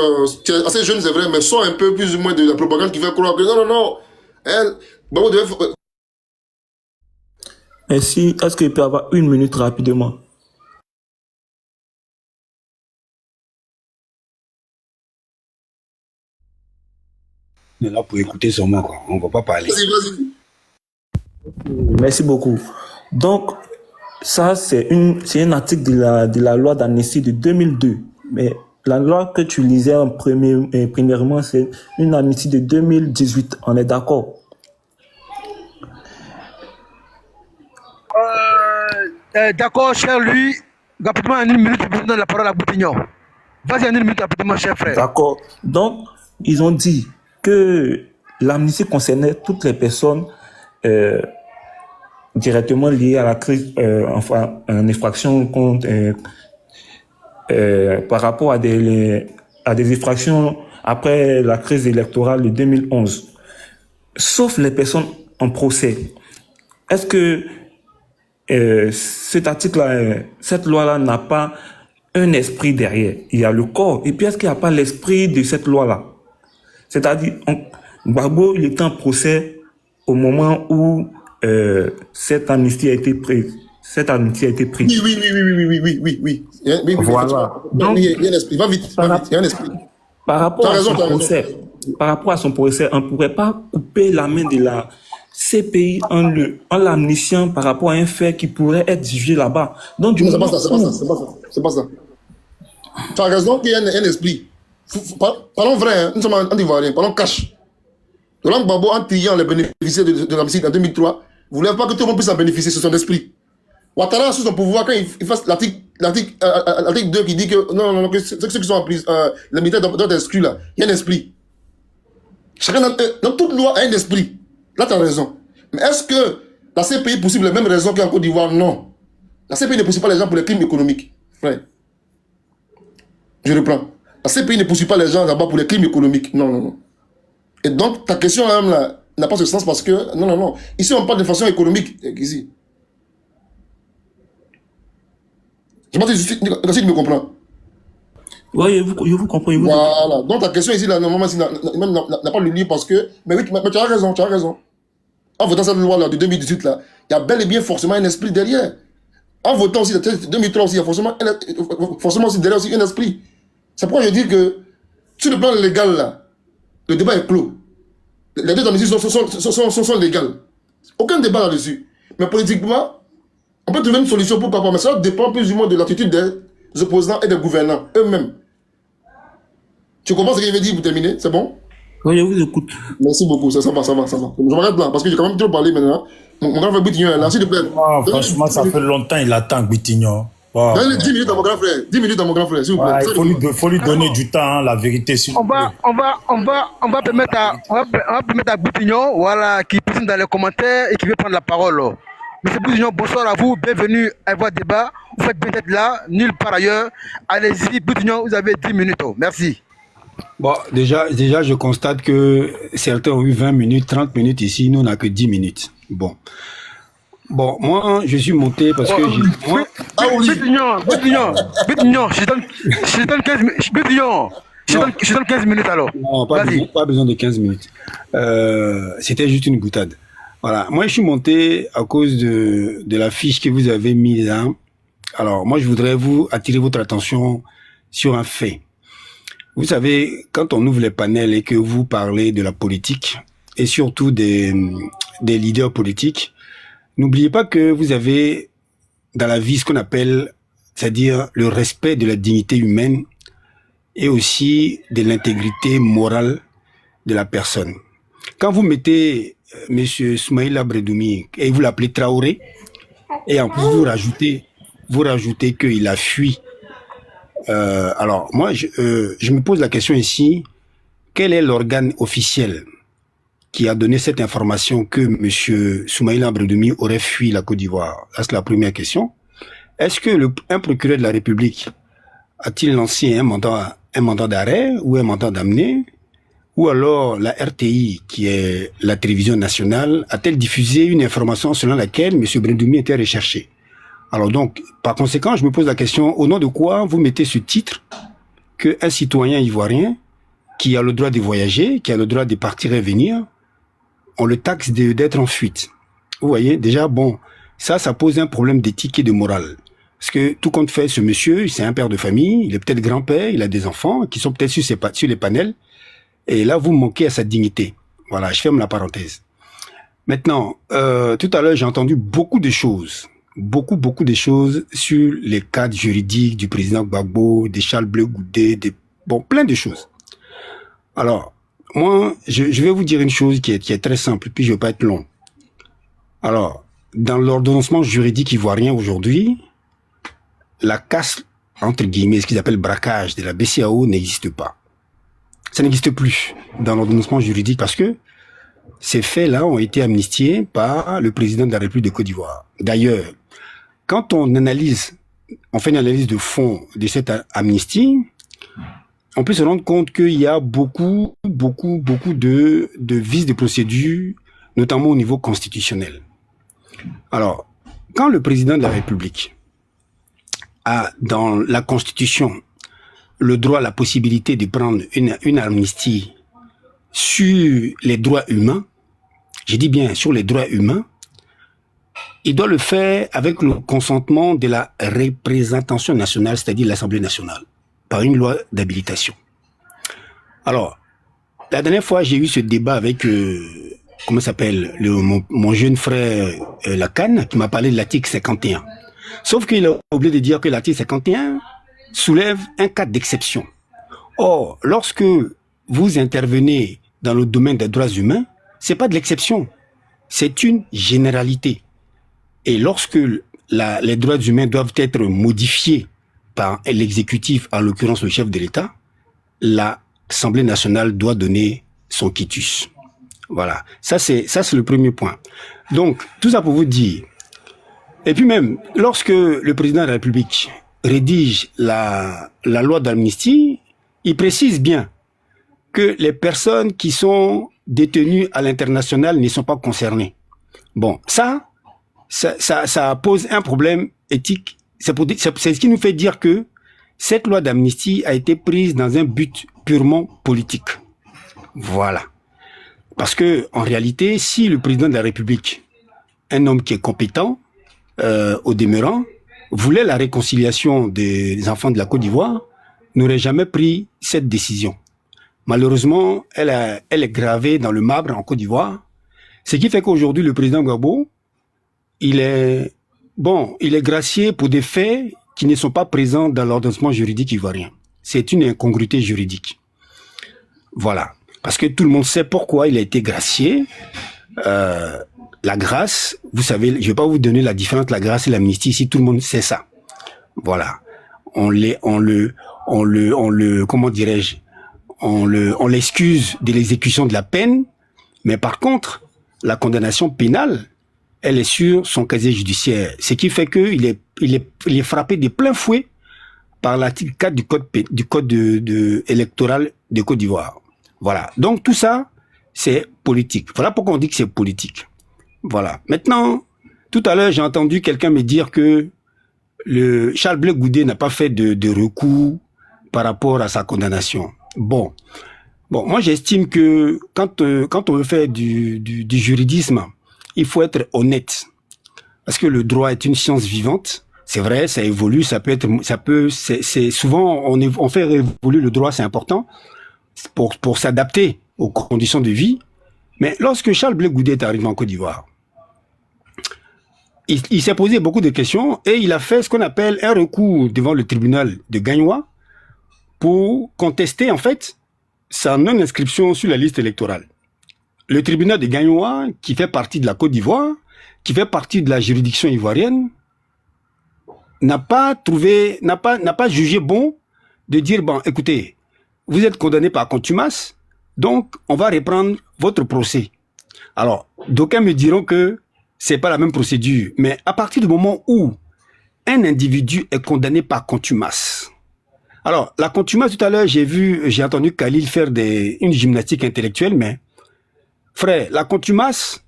tu es assez jeune, c'est vrai, mais sors un peu plus ou moins de la propagande qui fait croire que non, non, non. Bon, Merci. Est-ce qu'il peut y avoir une minute rapidement? On est là pour écouter seulement, quoi. On ne va pas parler. Vas-y, vas-y. Merci beaucoup. Donc, ça, c'est un article de la loi d'amnistie de 2002. Mais la loi que tu lisais premièrement, c'est une amnistie de 2018. On est d'accord? D'accord, cher lui. Rapidement, en une minute, je donne la parole à Boutignon. Vas-y, en une minute, rapidement, cher frère. D'accord. Donc, ils ont dit que l'amnistie concernait toutes les personnes directement liées à la crise, enfin, en infraction contre, par rapport à des infractions après la crise électorale de 2011. Sauf les personnes en procès. Est-ce que cet article-là, cette loi-là n'a pas un esprit derrière? Il y a le corps. Et puis, est-ce qu'il n'y a pas l'esprit de cette loi-là? C'est-à-dire, Gbagbo, il était en procès au moment où cette amnistie a été prise. Cette amnistie a été prise. Oui. Voilà. Donc, il y a un esprit. Va vite. Il y a un esprit. Par rapport à son procès, on ne pourrait pas couper la main de la CPI en l'amnistiant par rapport à un fait qui pourrait être jugé là-bas. Donc, du c'est pas ça. Tu as raison qu'il y a un esprit. Parlons vrai, hein. Nous sommes en Ivoirien, parlons cash. Laurent Gbagbo, en triant les bénéficiaires de l'amnistie en 2003, ne voulait pas que tout le monde puisse en bénéficier, c'est son esprit. Ouattara, sous son pouvoir, quand il fasse l'article 2 qui dit que non, que ceux qui sont en prison, les militaires doivent être exclus là, il y a un esprit. Chacun dans toute loi a un esprit. Là, tu as raison. Mais est-ce que la CPI poursuit les mêmes raisons qu'en Côte d'Ivoire? Non. La CPI ne poursuit pas les gens pour les crimes économiques. Frère. Je reprends. La CPI ne poursuit pas les gens d'abord pour les crimes économiques. Non. Et donc, ta question même là n'a pas ce sens parce que, non. Ici, on parle de façon économique. Ici. Je pense que si tu me comprends. Oui, je vous comprends. Voilà. Donc, ta question ici, là, normalement, n'a pas le lieu parce que, mais oui, mais tu as raison. En votant cette loi-là de 2018, là, il y a bel et bien forcément un esprit derrière. En votant aussi, 2003 aussi, il y a forcément aussi derrière aussi un esprit. C'est pourquoi je dis que, sur le plan légal, là, le débat est clos. Les deux amnisties sont légales. Aucun débat là-dessus. Mais politiquement, On peut trouver une solution pour papa, mais ça dépend plus ou moins de l'attitude des opposants et des gouvernants eux-mêmes. Tu comprends ce que je veux dire pour terminer? C'est bon? Oui, je vous écoute. Merci beaucoup, ça va. Je m'arrête là, parce que j'ai quand même trop parlé maintenant. Mon grand frère Boutignon est là, s'il te plaît. Ah, franchement, ça fait longtemps qu'il attend, Boutignon. Wow. Donnez 10 minutes à mon grand frère. 10 minutes à mon grand frère, s'il vous plaît. Ouais, il faut lui donner du temps, hein, la vérité. On va permettre à Boutignon, voilà, qui présente dans les commentaires et qui veut prendre la parole. Monsieur Boutignon, bonsoir à vous, bienvenue à votre débat. Vous faites bien d'être là, nulle part ailleurs. Allez-y, Boutignon, vous avez 10 minutes. Merci. Bon, déjà, je constate que certains ont eu 20 minutes, 30 minutes ici, nous on n'a que 10 minutes. Bon, moi, je suis monté parce que Boutignon, je donne 15 minutes. Boutignon, je donne 15 minutes alors. Non, pas besoin de 15 minutes. C'était juste une boutade. Voilà, moi je suis monté à cause de la fiche que vous avez mise là. Alors, moi je voudrais attirer votre attention sur un fait. Vous savez, quand on ouvre les panels et que vous parlez de la politique, et surtout des leaders politiques, n'oubliez pas que vous avez dans la vie ce qu'on appelle, c'est-à-dire le respect de la dignité humaine et aussi de l'intégrité morale de la personne. Quand vous mettez Monsieur Soumaïla Bredoumi et vous l'appelez Traoré, et en plus vous rajoutez qu'il a fui. Alors moi je me pose la question ici, quel est l'organe officiel qui a donné cette information que Monsieur Soumaïla Bredoumi aurait fui la Côte d'Ivoire? C'est la première question. Est-ce que un procureur de la République a-t-il lancé un mandat d'arrêt ou un mandat d'amener? Ou alors la RTI, qui est la télévision nationale, a-t-elle diffusé une information selon laquelle M. Bredoumi était recherché? Alors donc, par conséquent, je me pose la question, au nom de quoi vous mettez ce titre qu'un citoyen ivoirien qui a le droit de voyager, qui a le droit de partir et venir, on le taxe d'être en fuite? Vous voyez, déjà, bon, ça pose un problème d'éthique et de morale. Parce que tout compte fait, ce monsieur, c'est un père de famille, il est peut-être grand-père, il a des enfants qui sont peut-être sur les panels. Et là, vous manquez à sa dignité. Voilà, je ferme la parenthèse. Maintenant, tout à l'heure, j'ai entendu beaucoup de choses sur les cadres juridiques du président Gbagbo, des Charles Bleu Goudé, plein de choses. Alors, moi, je vais vous dire une chose qui est très simple, puis je vais pas être long. Alors, dans l'ordonnancement juridique ivoirien aujourd'hui, la casse, entre guillemets, ce qu'ils appellent braquage de la BCAO n'existe pas. Ça n'existe plus dans l'ordonnancement juridique parce que ces faits-là ont été amnistiés par le président de la République de Côte d'Ivoire. D'ailleurs, quand on fait une analyse de fond de cette amnistie, on peut se rendre compte qu'il y a beaucoup de vices de procédure, notamment au niveau constitutionnel. Alors, quand le président de la République a dans la Constitution le droit, la possibilité de prendre une amnistie sur les droits humains, je dis bien sur les droits humains, il doit le faire avec le consentement de la représentation nationale, c'est-à-dire l'Assemblée nationale, par une loi d'habilitation. Alors, la dernière fois, j'ai eu ce débat avec, comment s'appelle, mon jeune frère Lacan, qui m'a parlé de l'article 51. Sauf qu'il a oublié de dire que l'article 51 soulève un cas d'exception. Or, lorsque vous intervenez dans le domaine des droits humains, c'est pas de l'exception, c'est une généralité. Et lorsque les droits humains doivent être modifiés par l'exécutif, en l'occurrence le chef de l'État, l'Assemblée nationale doit donner son quitus. Voilà, ça c'est le premier point. Donc, tout ça pour vous dire. Et puis même, lorsque le président de la République rédige la loi d'amnistie, il précise bien que les personnes qui sont détenues à l'international ne sont pas concernées. Bon, ça pose un problème éthique. C'est ce qui nous fait dire que cette loi d'amnistie a été prise dans un but purement politique. Voilà. Parce que, en réalité, si le président de la République, un homme qui est compétent, au demeurant, voulait la réconciliation des enfants de la Côte d'Ivoire, n'aurait jamais pris cette décision. Malheureusement, elle est gravée dans le marbre en Côte d'Ivoire, ce qui fait qu'aujourd'hui, le président Gbagbo, il est Bon, il est gracié pour des faits qui ne sont pas présents dans l'ordonnancement juridique ivoirien. C'est une incongruité juridique. Voilà. Parce que tout le monde sait pourquoi il a été gracié. La grâce, vous savez, je ne vais pas vous donner la différence entre la grâce et l'amnistie, si tout le monde sait ça. Voilà. Comment dirais-je, on l'excuse de l'exécution de la peine, mais par contre, la condamnation pénale, elle est sur son casier judiciaire. Ce qui fait qu'il est frappé de plein fouet par l'article 4 du code électoral de Côte d'Ivoire. Voilà. Donc tout ça, c'est politique. Voilà pourquoi on dit que c'est politique. Voilà. Maintenant, tout à l'heure, j'ai entendu quelqu'un me dire que le Charles Blé Goudé n'a pas fait de recours par rapport à sa condamnation. Bon, moi j'estime que quand on veut faire du juridisme, il faut être honnête, parce que le droit est une science vivante. C'est vrai, ça évolue, c'est souvent on fait évoluer le droit, c'est important pour s'adapter aux conditions de vie. Mais lorsque Charles Blé Goudé est arrivé en Côte d'Ivoire, il s'est posé beaucoup de questions et il a fait ce qu'on appelle un recours devant le tribunal de Gagnoa pour contester en fait sa non-inscription sur la liste électorale. Le tribunal de Gagnoa, qui fait partie de la Côte d'Ivoire, qui fait partie de la juridiction ivoirienne, n'a pas jugé bon de dire, bon, écoutez, vous êtes condamné par contumace, donc on va reprendre votre procès. Alors, d'aucuns me diront que c'est pas la même procédure, mais à partir du moment où un individu est condamné par contumace. Alors, la contumace, tout à l'heure, j'ai entendu Khalil faire une gymnastique intellectuelle, mais frère, la contumace,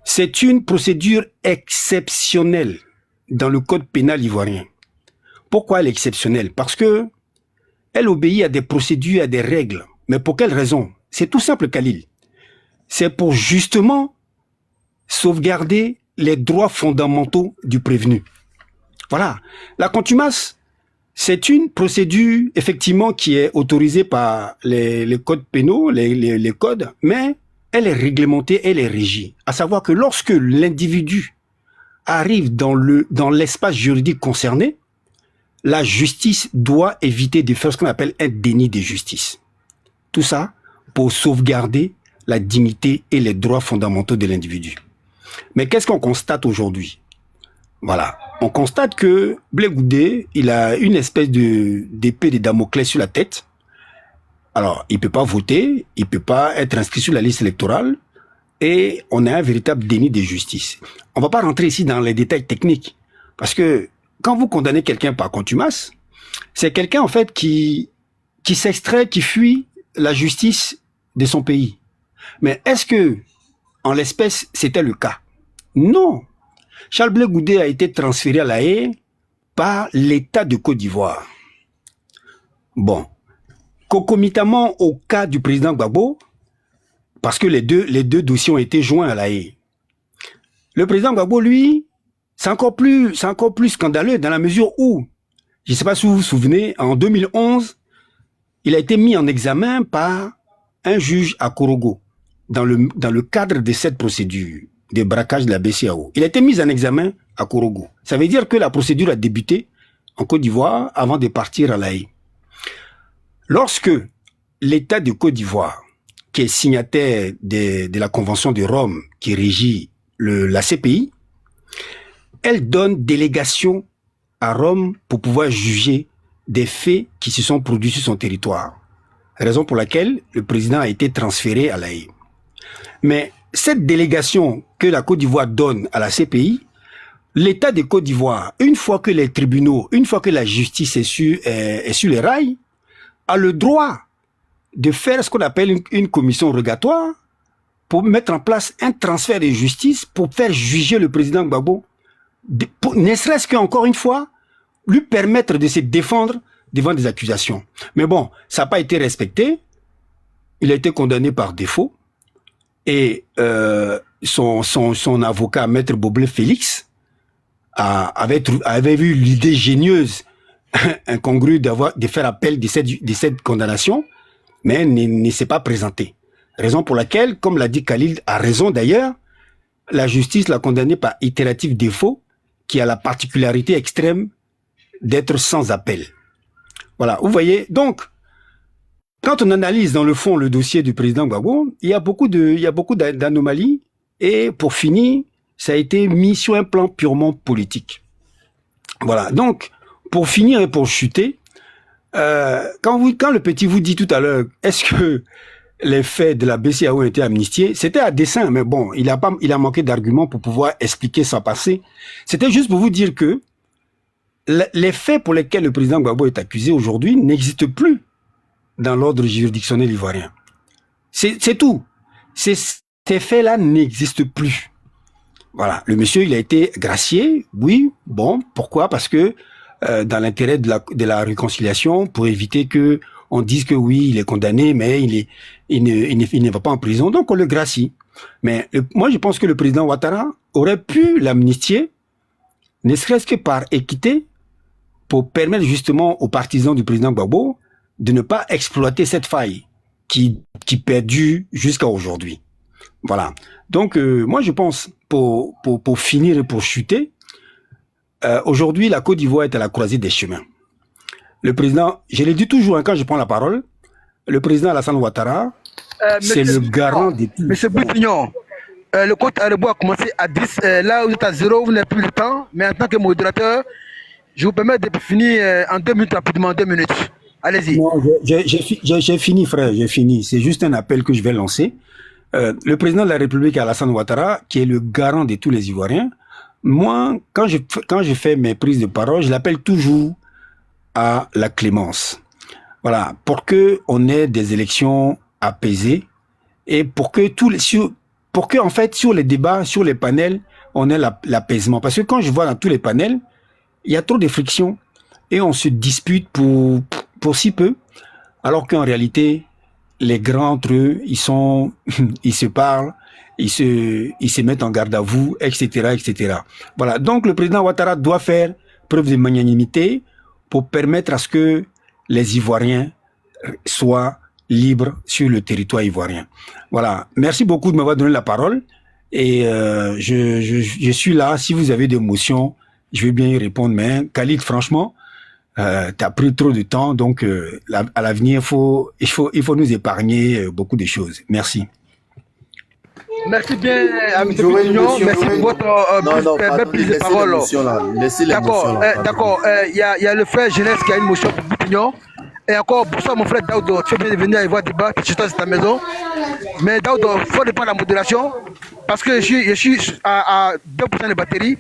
c'est une procédure exceptionnelle dans le code pénal ivoirien. Pourquoi elle est exceptionnelle? Parce que elle obéit à des procédures, à des règles. Mais pour quelle raison? C'est tout simple, Khalil. C'est pour justement sauvegarder les droits fondamentaux du prévenu. Voilà. La contumace, c'est une procédure, effectivement, qui est autorisée par les codes pénaux, les codes, mais elle est réglementée, elle est régie. À savoir que lorsque l'individu arrive dans l'espace juridique concerné, la justice doit éviter de faire ce qu'on appelle un déni de justice. Tout ça pour sauvegarder la dignité et les droits fondamentaux de l'individu. Mais qu'est-ce qu'on constate aujourd'hui? Voilà. On constate que Blé Goudé, il a une espèce d'épée de Damoclès sur la tête. Alors, il peut pas voter, il peut pas être inscrit sur la liste électorale, et on a un véritable déni de justice. On va pas rentrer ici dans les détails techniques, parce que quand vous condamnez quelqu'un par contumace, c'est quelqu'un en fait qui s'extrait, qui fuit la justice de son pays. Mais est-ce que, en l'espèce, c'était le cas? Non. Charles Blé Goudé a été transféré à La Haye par l'État de Côte d'Ivoire. Bon. Concomitamment au cas du président Gbagbo, parce que les deux dossiers ont été joints à La Haye. Le président Gbagbo, lui, c'est encore plus scandaleux dans la mesure où, je ne sais pas si vous vous souvenez, en 2011, il a été mis en examen par un juge à Korogo, dans le cadre de cette procédure de braquage de la BCAO. Il a été mis en examen à Korogo. Ça veut dire que la procédure a débuté en Côte d'Ivoire avant de partir à La Haye. Lorsque l'État de Côte d'Ivoire, qui est signataire de la Convention de Rome qui régit la CPI, elle donne délégation à Rome pour pouvoir juger des faits qui se sont produits sur son territoire. Raison pour laquelle le président a été transféré à La Haye. Mais cette délégation que la Côte d'Ivoire donne à la CPI, l'État de Côte d'Ivoire, une fois que les tribunaux, une fois que la justice est sur les rails, a le droit de faire ce qu'on appelle une commission rogatoire pour mettre en place un transfert de justice pour faire juger le président Gbagbo, ne serait-ce qu'encore une fois, lui permettre de se défendre devant des accusations. Mais bon, ça n'a pas été respecté. Il a été condamné par défaut. Et son avocat, Maître Boblé Félix, avait eu l'idée génieuse, incongrue de faire appel de cette condamnation, mais ne s'est pas présenté. Raison pour laquelle, comme l'a dit Khalil, a raison d'ailleurs, la justice l'a condamné par itératif défaut, qui a la particularité extrême d'être sans appel. Voilà, vous voyez, donc, quand on analyse dans le fond le dossier du président Gbagbo, il y a beaucoup d'anomalies, et pour finir, ça a été mis sur un plan purement politique. Voilà, donc, pour finir et pour chuter, quand le petit vous dit tout à l'heure, est-ce que les faits de la BCEAO ont été amnistiés, c'était à dessein, mais bon, il a manqué d'arguments pour pouvoir expliquer son passé. C'était juste pour vous dire que les faits pour lesquels le président Gbagbo est accusé aujourd'hui n'existent plus dans l'ordre juridictionnel ivoirien. C'est tout. Ces faits-là n'existent plus. Voilà, le monsieur, il a été gracié, oui, bon, pourquoi? Parce que dans l'intérêt de la réconciliation, pour éviter que on dise que oui, il est condamné, mais il ne va pas en prison, donc on le gracie. Mais moi, je pense que le président Ouattara aurait pu l'amnistier, ne serait-ce que par équité, pour permettre justement aux partisans du président Gbagbo de ne pas exploiter cette faille qui perdure jusqu'à aujourd'hui. Voilà. Donc, moi, je pense, pour finir et pour chuter, aujourd'hui, la Côte d'Ivoire est à la croisée des chemins. Le président, je le dis toujours quand je prends la parole, le président Alassane Ouattara, c'est le garant des tout. Monsieur Boutignon, le compte à rebours a commencé à 10. Là, vous êtes à 0, vous n'avez plus le temps. Mais en tant que modérateur, je vous permets de finir en 2 minutes, rapidement, 2 minutes. Allez-y. Non, j'ai fini, frère, j'ai fini. C'est juste un appel que je vais lancer. Le président de la République, Alassane Ouattara, qui est le garant de tous les Ivoiriens, moi, quand je fais mes prises de parole, je l'appelle toujours à la clémence. Voilà, pour que on ait des élections apaisées et pour que en fait sur les débats, sur les panels, on ait l'apaisement. Parce que quand je vois dans tous les panels, il y a trop de frictions et on se dispute pour si peu, alors qu'en réalité, les grands entre eux, ils se parlent, ils se mettent en garde à vous, etc., etc. Voilà. Donc le président Ouattara doit faire preuve de magnanimité pour permettre à ce que les Ivoiriens soient libres sur le territoire ivoirien. Voilà. Merci beaucoup de m'avoir donné la parole. Et je suis là. Si vous avez des motions, je vais bien y répondre. Mais Khalid, franchement, t'as pris trop de temps. Donc, à l'avenir, il faut nous épargner beaucoup de choses. Merci. Merci bien, M. Boutignon. Merci pour votre belle prise de parole. D'accord. Il y a le frère Jeunesse qui a une motion pour Boutignon. Et encore, pour ça, mon frère Daoud, tu es bien venu à voir débat, tu es dans ta maison. Mais Daoud, il faut dépendre de la modération. Parce que je suis à 2% de batterie.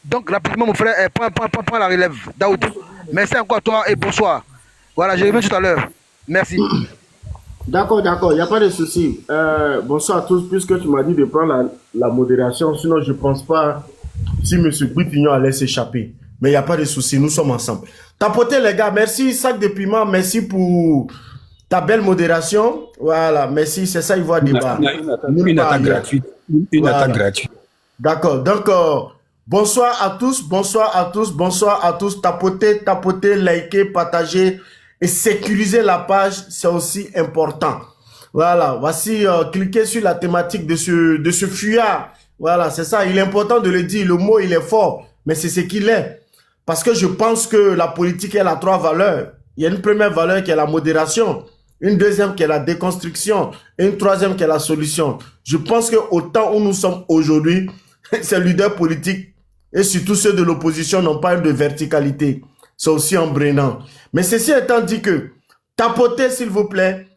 Donc, rapidement, mon frère, prends la relève. Daoud, merci encore à toi et bonsoir. Voilà, je reviens tout à l'heure. Merci. D'accord, il n'y a pas de souci. Bonsoir à tous, puisque tu m'as dit de prendre la modération, sinon je ne pense pas si M. Boutignon allait s'échapper. Mais il n'y a pas de souci, nous sommes ensemble. Tapotez les gars, merci Sac de Piment, merci pour ta belle modération. Voilà, merci, c'est ça, il voit débat. Une attaque gratuite. Une attaque gratuite. D'accord, donc bonsoir à tous, tapotez, likez, partagez et sécuriser la page, c'est aussi important. Voilà, voici, cliquez sur la thématique de ce fuyard. Voilà, c'est ça, il est important de le dire, le mot il est fort, mais c'est ce qu'il est. Parce que je pense que la politique, elle a 3 valeurs. Il y a une première valeur qui est la modération, une deuxième qui est la déconstruction, et une troisième qui est la solution. Je pense qu'au temps où nous sommes aujourd'hui, ces leaders politiques, et surtout ceux de l'opposition, n'ont pas eu de verticalité. C'est aussi embrénant. Mais ceci étant dit que, tapotez s'il vous plaît,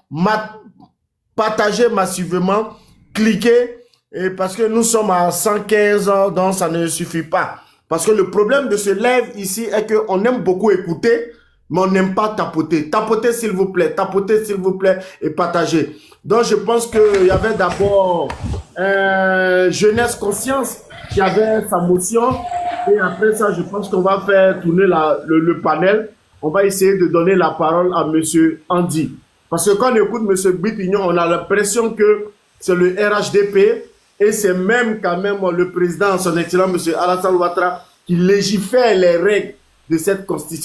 partagez massivement, cliquez, et parce que nous sommes à 115 ans, donc ça ne suffit pas. Parce que le problème de ce live ici est qu'on aime beaucoup écouter, mais on n'aime pas tapoter. Tapotez s'il vous plaît, et partagez. Donc je pense qu'il y avait d'abord Jeunesse Conscience qui avait sa motion. Et après ça, je pense qu'on va faire tourner le panel. On va essayer de donner la parole à M. Andy. Parce que quand on écoute M. Boutignon, on a l'impression que c'est le RHDP. Et c'est même quand même le président, son excellent M. Alassane Ouattara, qui légifère les règles de cette constitution.